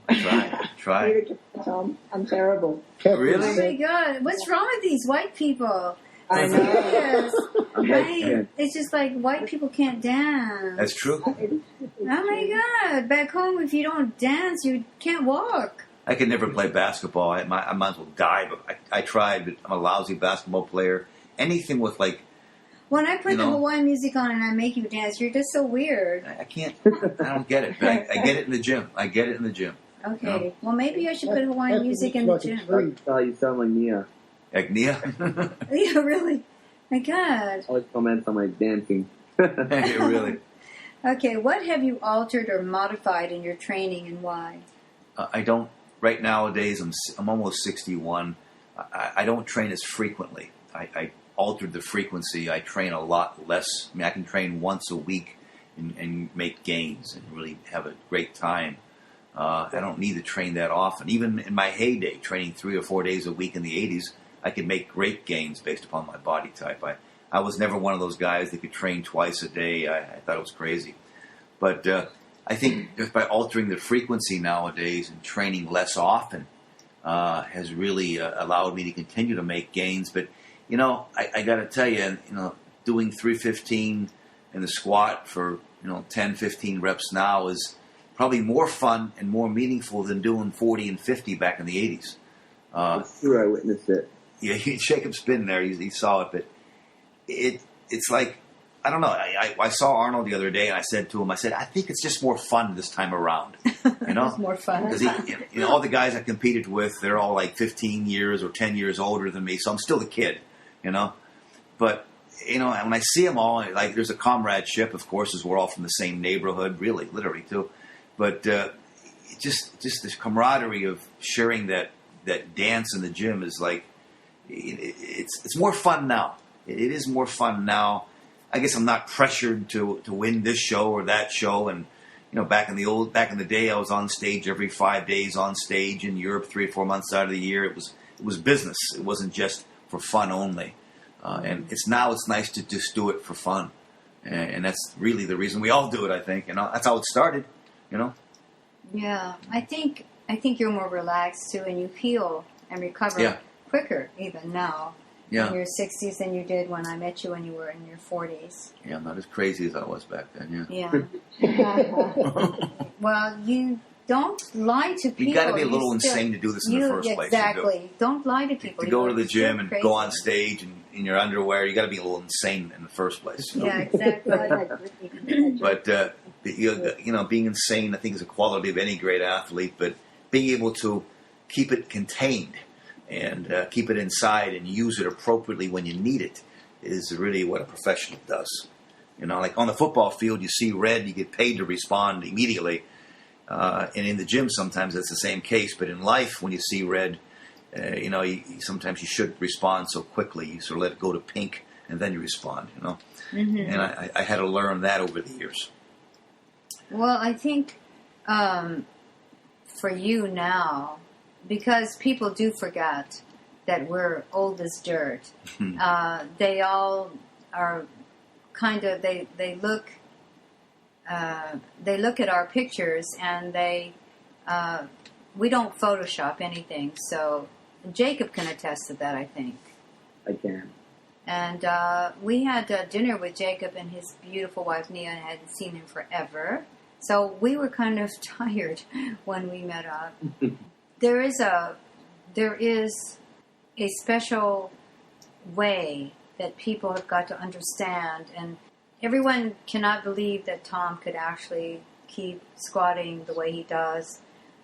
I tried. Tom, I'm terrible. Really? Oh my God. What's wrong with these white people? I know. Yes. Okay. It's just like white people can't dance. That's true. Oh my God. Back home, if you don't dance, you can't walk. I could never play basketball. I might as well die, but I tried, but I'm a lousy basketball player. Anything with, like... When I put the Hawaiian music on and I make you dance, you're just so weird. I can't... I don't get it. But I get it in the gym. Okay. You know? Well, maybe I should put Hawaiian music in the gym. You sound like Nia. Like Nia? Yeah, really. My God. Always comments on my dancing. Really? Okay, what have you altered or modified in your training and why? I don't... Right nowadays, I'm almost 61. I don't train as frequently. I altered the frequency. I train a lot less. I mean, I can train once a week and make gains and really have a great time. I don't need to train that often. Even in my heyday, training 3 or 4 days a week in the 80s, I could make great gains based upon my body type. I was never one of those guys that could train twice a day. I thought it was crazy. But I think just by altering the frequency nowadays and training less often has really allowed me to continue to make gains. But, you know, I got to tell you, doing 315 in the squat for, 10, 15 reps now is probably more fun and more meaningful than doing 40 and 50 back in the 80s. That's true, I witnessed it. Yeah, Jacob's been there. He saw it, but it's like, I don't know. I saw Arnold the other day, and I said to him, I think it's just more fun this time around. It's more fun. Because all the guys I competed with, they're all like 15 years or 10 years older than me, so I'm still the kid, But, and when I see them all, like, there's a comradeship, of course, as we're all from the same neighborhood, really, literally, too. But just this camaraderie of sharing that dance in the gym is like, it's more fun now. It is more fun now. I guess I'm not pressured to win this show or that show. And, back in the day, I was on stage every 5 days on stage in Europe, 3 or 4 months out of the year. It was business. It wasn't just for fun only. And it's nice to just do it for fun. And that's really the reason we all do it, I think. That's how it started, Yeah, I think you're more relaxed too, and you heal and recover quicker even now in your 60s than you did when I met you when you were in your 40s. Yeah, I'm not as crazy as I was back then, Yeah. Well, you don't lie to people. You got to be a little insane to do this in the first place. Exactly. Don't lie to people. To go to the gym and go on stage in your underwear, you got to be a little insane in the first place. Yeah, exactly. But being insane, I think, is a quality of any great athlete. But being able to keep it contained and keep it inside and use it appropriately when you need it is really what a professional does. Like on the football field, you see red, you get paid to respond immediately. And in the gym, sometimes that's the same case. But in life, when you see red, sometimes you shouldn't respond so quickly. You sort of let it go to pink, and then you respond, Mm-hmm. And I had to learn that over the years. Well, I think for you now, because people do forget that we're old as dirt. They all are kind of, they look at our pictures, and we don't Photoshop anything. So Jacob can attest to that, I think. I can. And we had dinner with Jacob and his beautiful wife, Nia, and I hadn't seen him forever. So we were kind of tired when we met up. There is a special way that people have got to understand, and everyone cannot believe that Tom could actually keep squatting the way he does.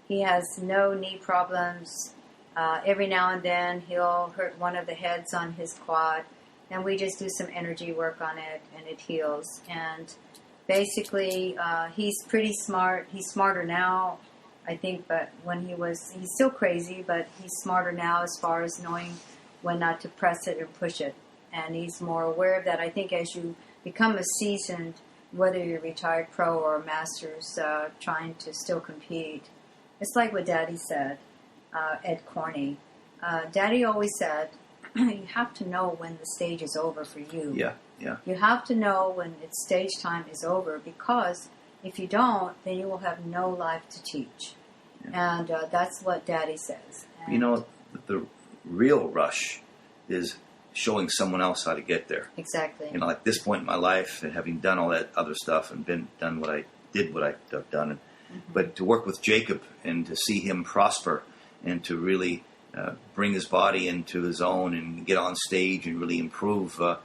He has no knee problems. Every now and then he'll hurt one of the heads on his quad, and we just do some energy work on it, and it heals. And basically, he's pretty smart. He's smarter now, I think, but he's still crazy, but he's smarter now as far as knowing when not to press it or push it. And he's more aware of that. I think as you become a seasoned, whether you're a retired pro or a master's trying to still compete, it's like what Daddy said, Ed Corney. Daddy always said, you have to know when the stage is over for you. Yeah. You have to know when its stage time is over, because if you don't, then you will have no life to teach. Yeah. And that's what Daddy says. And you know, the real rush is showing someone else how to get there. Exactly. You know, at this point in my life, and having done all that other stuff and done what I've done, but to work with Jacob and to see him prosper and to really bring his body into his own and get on stage and really improve. I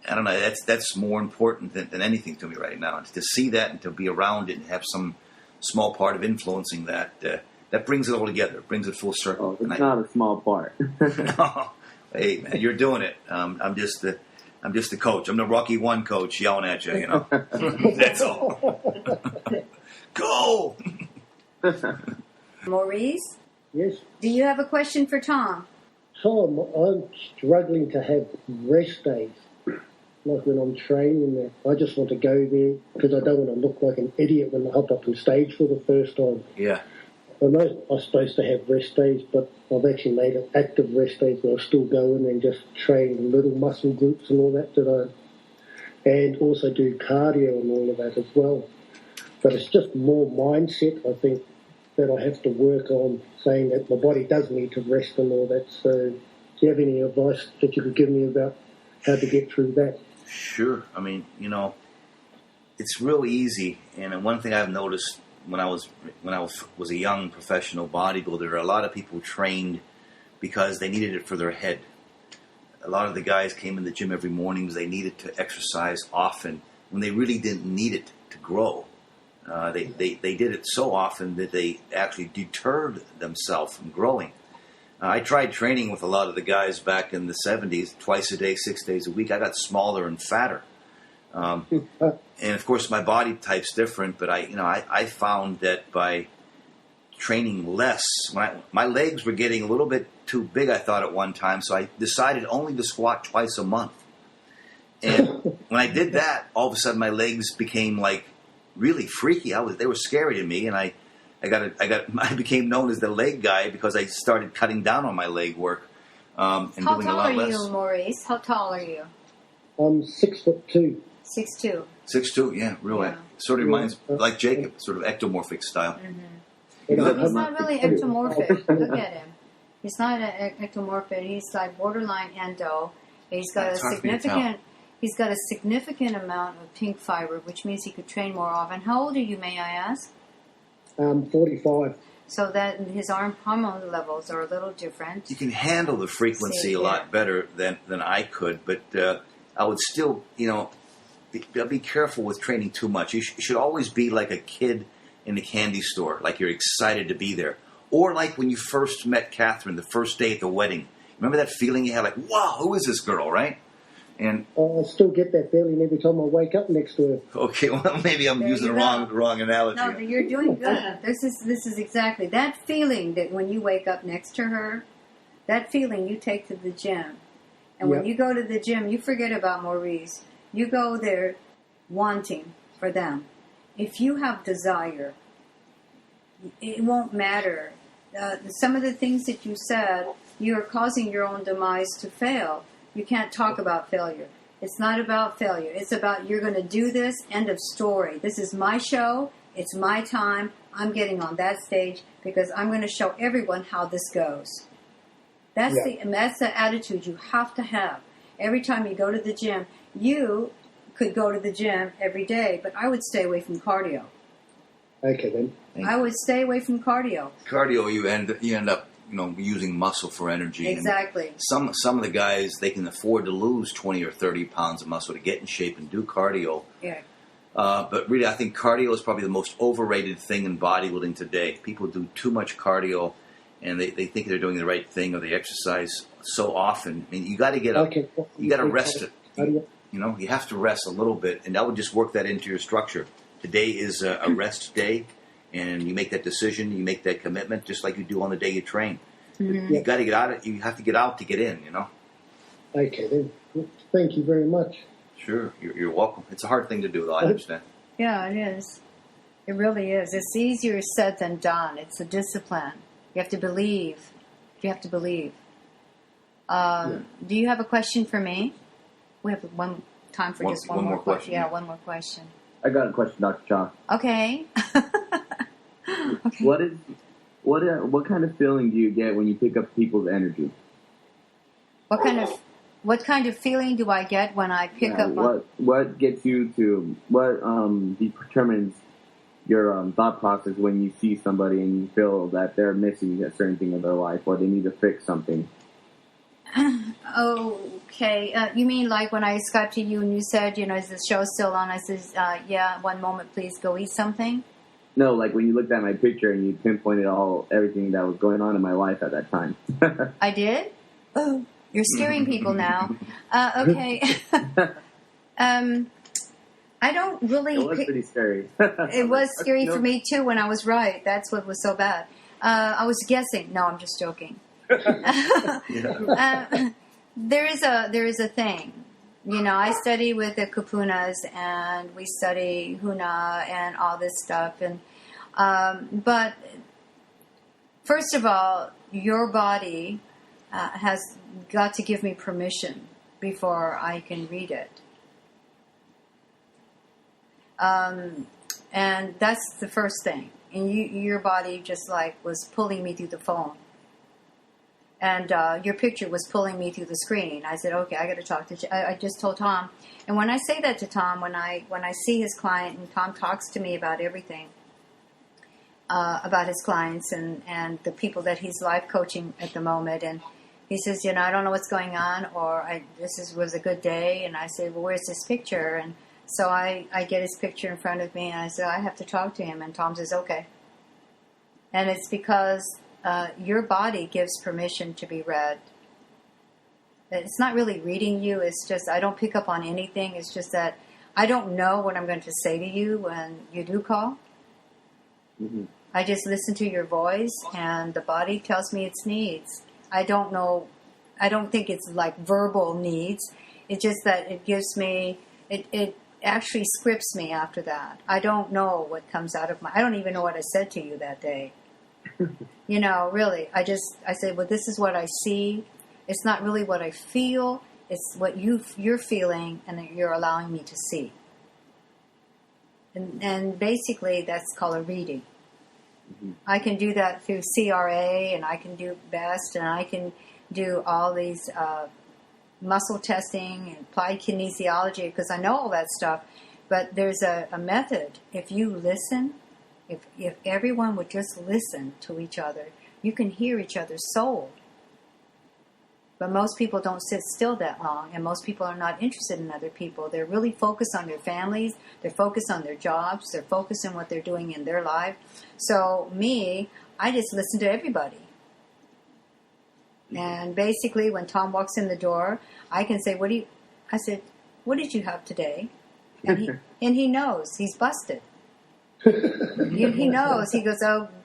don't know. That's more important than anything to me right now. To see that and to be around it and have some small part of influencing that brings it all together. It brings it full circle. Oh, it's not a small part. No. Hey man, you're doing it. I'm just the coach. I'm the Rocky I coach yelling at you. You know, that's all. Go. Maurice? Yes. Do you have a question for Tom? Tom, I'm struggling to have rest days. Like when I'm training, I just want to go there because I don't want to look like an idiot when I hop up on stage for the first time. Yeah. I know I'm supposed to have rest days, but I've actually made an active rest days where I still go in and just train little muscle groups and all that and also do cardio and all of that as well. But it's just more mindset, I think, that I have to work on, saying that my body does need to rest and all that. So do you have any advice that you could give me about how to get through that? Sure. I mean, you know, it's real easy. And one thing I've noticed when I was a young professional bodybuilder, a lot of people trained because they needed it for their head. A lot of the guys came in the gym every morning because they needed to exercise often when they really didn't need it to grow. They did it so often that they actually deterred themselves from growing. I tried training with a lot of the guys back in the 70s, twice a day, 6 days a week. I got smaller and fatter. And of course my body type's different, but I found that by training less, my legs were getting a little bit too big, I thought, at one time, so I decided only to squat twice a month. And when I did that, all of a sudden my legs became like really freaky. They were scary to me, and I became known as the leg guy because I started cutting down on my leg work and doing a lot less. How tall are you, Maurice? How tall are you? I'm 6'2". 6'2". 6'2", yeah, really. Yeah. Sort of reminds, like Jacob, sort of ectomorphic style. Mm-hmm. He's not really ectomorphic. Look at him. He's not ectomorphic. He's like borderline endo. He's got He's got a significant amount of pink fiber, which means he could train more often. How old are you, may I ask? 45. So that his hormone levels are a little different. You can handle the frequency a lot better than I could, but I would still, be careful with training too much. You should always be like a kid in a candy store, like you're excited to be there. Or like when you first met Catherine, the first day at the wedding. Remember that feeling you had, like, wow, who is this girl, right? And I still get that feeling every time I wake up next to her. Okay, well, maybe I'm using the wrong analogy. No, you're doing good. This is exactly that feeling that when you wake up next to her, that feeling you take to the gym. And when you go to the gym, you forget about Maurice. You go there wanting for them. If you have desire, it won't matter. Some of the things that you said you are causing your own demise to fail. You can't talk about failure. It's not about failure. It's about you're going to do this, end of story. This is my show. It's my time. I'm getting on that stage because I'm going to show everyone how this goes. That's the attitude you have to have. Every time you go to the gym, you could go to the gym every day, but I would stay away from cardio. Okay, then. I would stay away from cardio. Cardio, you end up using muscle for energy. Exactly. And some of the guys, they can afford to lose 20 or 30 pounds of muscle to get in shape and do cardio. Yeah. But really, I think cardio is probably the most overrated thing in bodybuilding today. People do too much cardio, and they think they're doing the right thing, or they exercise so often. I mean, you got to get up. Okay. You got to rest it. You have to rest a little bit, and that would just work that into your structure. Today is a rest day, and you make that decision, you make that commitment, just like you do on the day you train. Mm-hmm. You got to get out. You have to get out to get in. Okay, then. Thank you very much. Sure, you're welcome. It's a hard thing to do, though. I understand. Yeah, it is. It really is. It's easier said than done. It's a discipline. You have to believe. You have to believe. Do you have a question for me? We have time for just one more question. Yeah, one more question. I got a question, Dr. Cha. Okay. Okay. What kind of feeling do you get when you pick up people's energy? What kind of feeling do I get when I pick up? What gets you to determines your thought process when you see somebody and you feel that they're missing a certain thing in their life or they need to fix something? Okay. You mean like when I Skyped to you and you said, is the show still on? I said, yeah, one moment, please go eat something. No, like when you looked at my picture and you pinpointed everything that was going on in my life at that time. I did? Oh, you're scaring people now. Okay. I don't really... It was pretty scary. It was scary for me, too, when I was right. That's what was so bad. I was guessing. No, I'm just joking. There is a thing. I study with the Kupunas, and we study Huna and all this stuff. And but first of all, your body has got to give me permission before I can read it. And that's the first thing. And your body just was pulling me through the phone. And your picture was pulling me through the screen. I said, okay, I got to talk to... I just told Tom. And when I say that to Tom, when I see his client, and Tom talks to me about everything, about his clients and the people that he's life coaching at the moment, and he says, I don't know what's going on, or was a good day, and I say, well, where's this picture? And so I get his picture in front of me, and I say, I have to talk to him, and Tom says, okay. And it's because... your body gives permission to be read. It's not really reading you. It's just I don't pick up on anything. It's just that I don't know what I'm going to say to you when you do call. Mm-hmm. I just listen to your voice, and the body tells me its needs. I don't know. I don't think it's like verbal needs. It's just that it gives me. It actually scripts me after that. I don't know what comes out of I don't even know what I said to you that day. Really, I say, well, this is what I see. It's not really what I feel. It's what you're feeling and that you're allowing me to see. And basically, that's called a reading. Mm-hmm. I can do that through CRA, and I can do BEST, and I can do all these muscle testing and applied kinesiology because I know all that stuff. But there's a method. If you listen... If everyone would just listen to each other, you can hear each other's soul. But most people don't sit still that long, and most people are not interested in other people. They're really focused on their families, they're focused on their jobs, they're focused on what they're doing in their life. So I just listen to everybody. And basically, when Tom walks in the door, I can say, I said, what did you have today? And he knows, he's busted. He knows. He goes,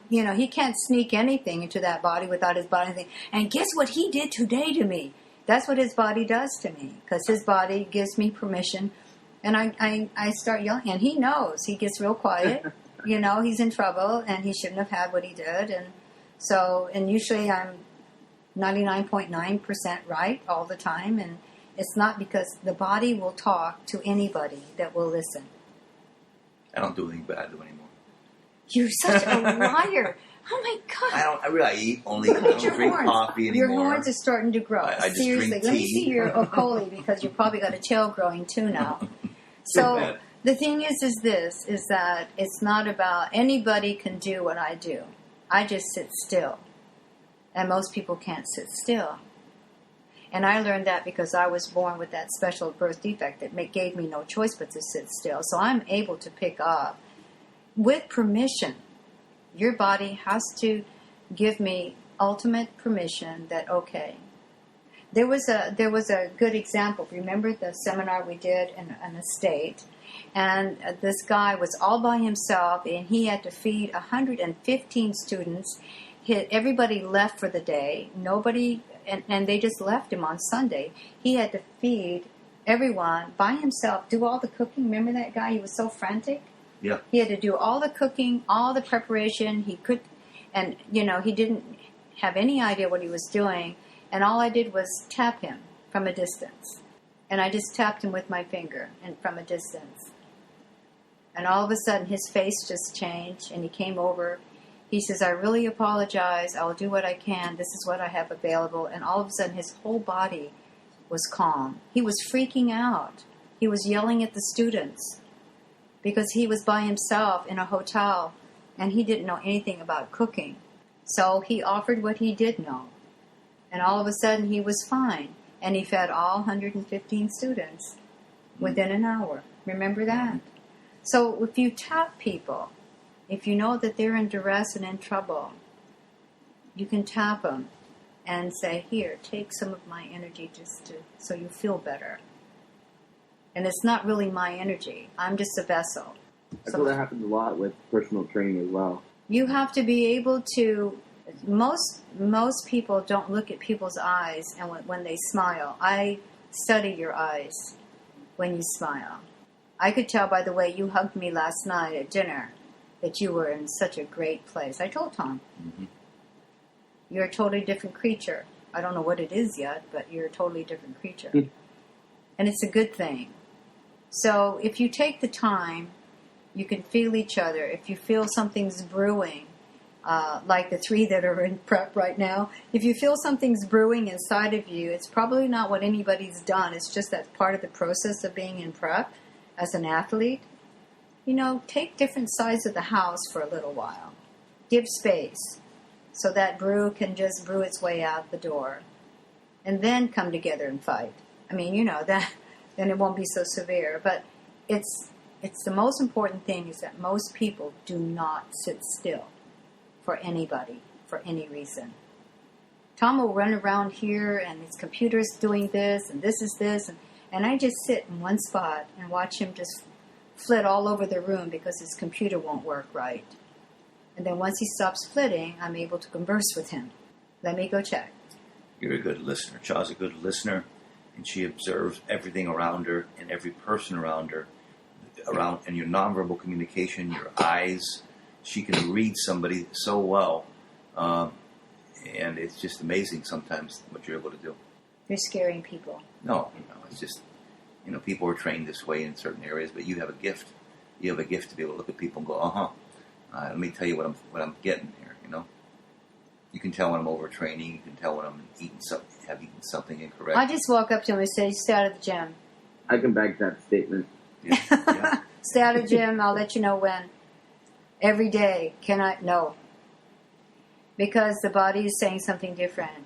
he can't sneak anything into that body without his body saying, and guess what he did today to me? That's what his body does to me, because his body gives me permission, and I start yelling, and he knows. He gets real quiet. He's in trouble, and he shouldn't have had what he did, and usually 99.9% right all the time, and it's not, because the body will talk to anybody that will listen. I don't do anything bad anymore. You're such a liar. Oh my God. I eat only. I don't drink coffee anymore. Your horns are starting to grow. I just Seriously, drink let me tea. see your ocoli, because you probably got a tail growing too now. So the thing is that it's not about anybody can do what I do. I just sit still. And most people can't sit still. And I learned that because I was born with that special birth defect that gave me no choice but to sit still. So I'm able to pick up with permission. Your body has to give me ultimate permission that, okay. There was a good example. Remember the seminar we did in a state? And this guy was all by himself, and he had to feed 115 students. Everybody left for the day. Nobody, and they just left him on Sunday. He had to feed everyone by himself, do all the cooking. Remember that guy? He was so frantic. Yeah. He had to do all the cooking, all the preparation. He could, and he didn't have any idea what he was doing. And all I did was tap him from a distance. And I just tapped him with my finger and from a distance. And all of a sudden, his face just changed, and he came over. He says, I really apologize. I'll do what I can. This is what I have available. And all of a sudden, his whole body was calm. He was freaking out. He was yelling at the students because he was by himself in a hotel, and he didn't know anything about cooking. So he offered what he did know. And all of a sudden, he was fine. And he fed all 115 students within an hour. Remember that? So if you tap people, if you know that they're in duress and in trouble, you can tap them and say, here, take some of my energy so you feel better. And it's not really my energy. I'm just a vessel. I feel that happens a lot with personal training as well. You have to be able to... Most people don't look at people's eyes and when they smile. I study your eyes when you smile. I could tell by the way you hugged me last night at dinner that you were in such a great place. I told Tom. Mm-hmm. You're a totally different creature. I don't know what it is yet, but you're a totally different creature. And it's a good thing. So if you take the time, you can feel each other. If you feel something's brewing, like the three that are in prep right now, if you feel something's brewing inside of you, it's probably not what anybody's done. It's just that part of the process of being in prep as an athlete. Take different sides of the house for a little while. Give space so that brew can just brew its way out the door. And then come together and fight. I mean, that then it won't be so severe. But it's the most important thing is that most people do not sit still for anybody, for any reason. Tom will run around here and his computer's doing this and this is this. And I just sit in one spot and watch him just flit all over the room because his computer won't work right. And then once he stops flitting, I'm able to converse with him. Let me go check. You're a good listener. Cha's a good listener, and she observes everything around her and every person around her, and your nonverbal communication, your eyes. She can read somebody so well, and it's just amazing sometimes what you're able to do. You're scaring people. No, it's just, people are trained this way in certain areas, but you have a gift. You have a gift to be able to look at people and go, let me tell you what I'm getting here, You can tell when I'm overtraining. You can tell when I'm have eaten something incorrect. I just walk up to him and say, stay out of the gym. I can back that statement. Yeah. Stay out of the gym. I'll let you know when. Every day. No. Because the body is saying something different.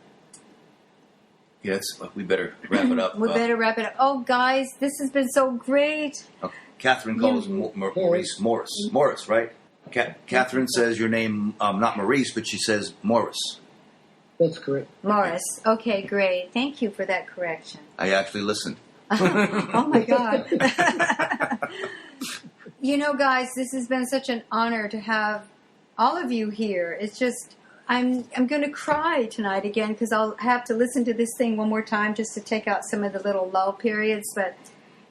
Yes, we better wrap it up. We better wrap it up. Oh, guys, this has been so great. Okay. Catherine calls Maurice Morris. Morris, right? Catherine says your name, not Maurice, but she says Morris. That's correct. Morris. Okay, great. Thank you for that correction. I actually listened. Oh, my God. Guys, this has been such an honor to have all of you here. It's just, I'm going to cry tonight again because I'll have to listen to this thing one more time just to take out some of the little lull periods, but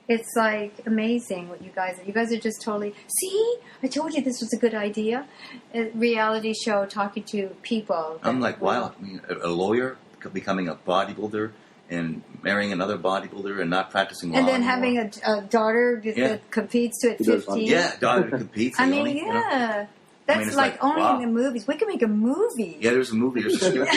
it's like amazing what you guys are just totally, see, I told you this was a good idea. A reality show talking to people. I'm like, wow, a lawyer becoming a bodybuilder and marrying another bodybuilder and not practicing law And then anymore. having a daughter that competes to at 15. Yeah, daughter competes. I mean, only, yeah. you know? That's it's like only wow. in the movies. We can make a movie. Yeah, there's a movie. There's a script.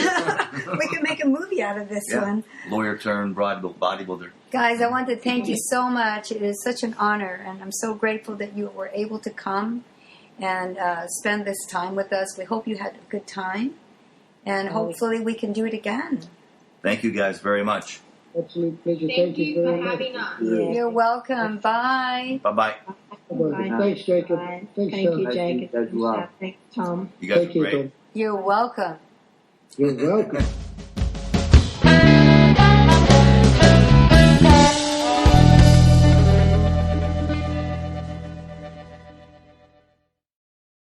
We can make a movie out of this one. Lawyer turned bodybuilder. Guys, I want to thank you so much. It is such an honor, and I'm so grateful that you were able to come and spend this time with us. We hope you had a good time, and hopefully we can do it again. Thank you guys very much. Absolute pleasure. Thank you very for much. having us. Yeah. You're welcome. Bye. Bye-bye. Bye. Thanks, Jacob. Bye. Thanks, Thank Sean. you, Jacob. Thank you as well. Thanks, Tom. You guys Thank are you, great. Tom. You're welcome. You're welcome.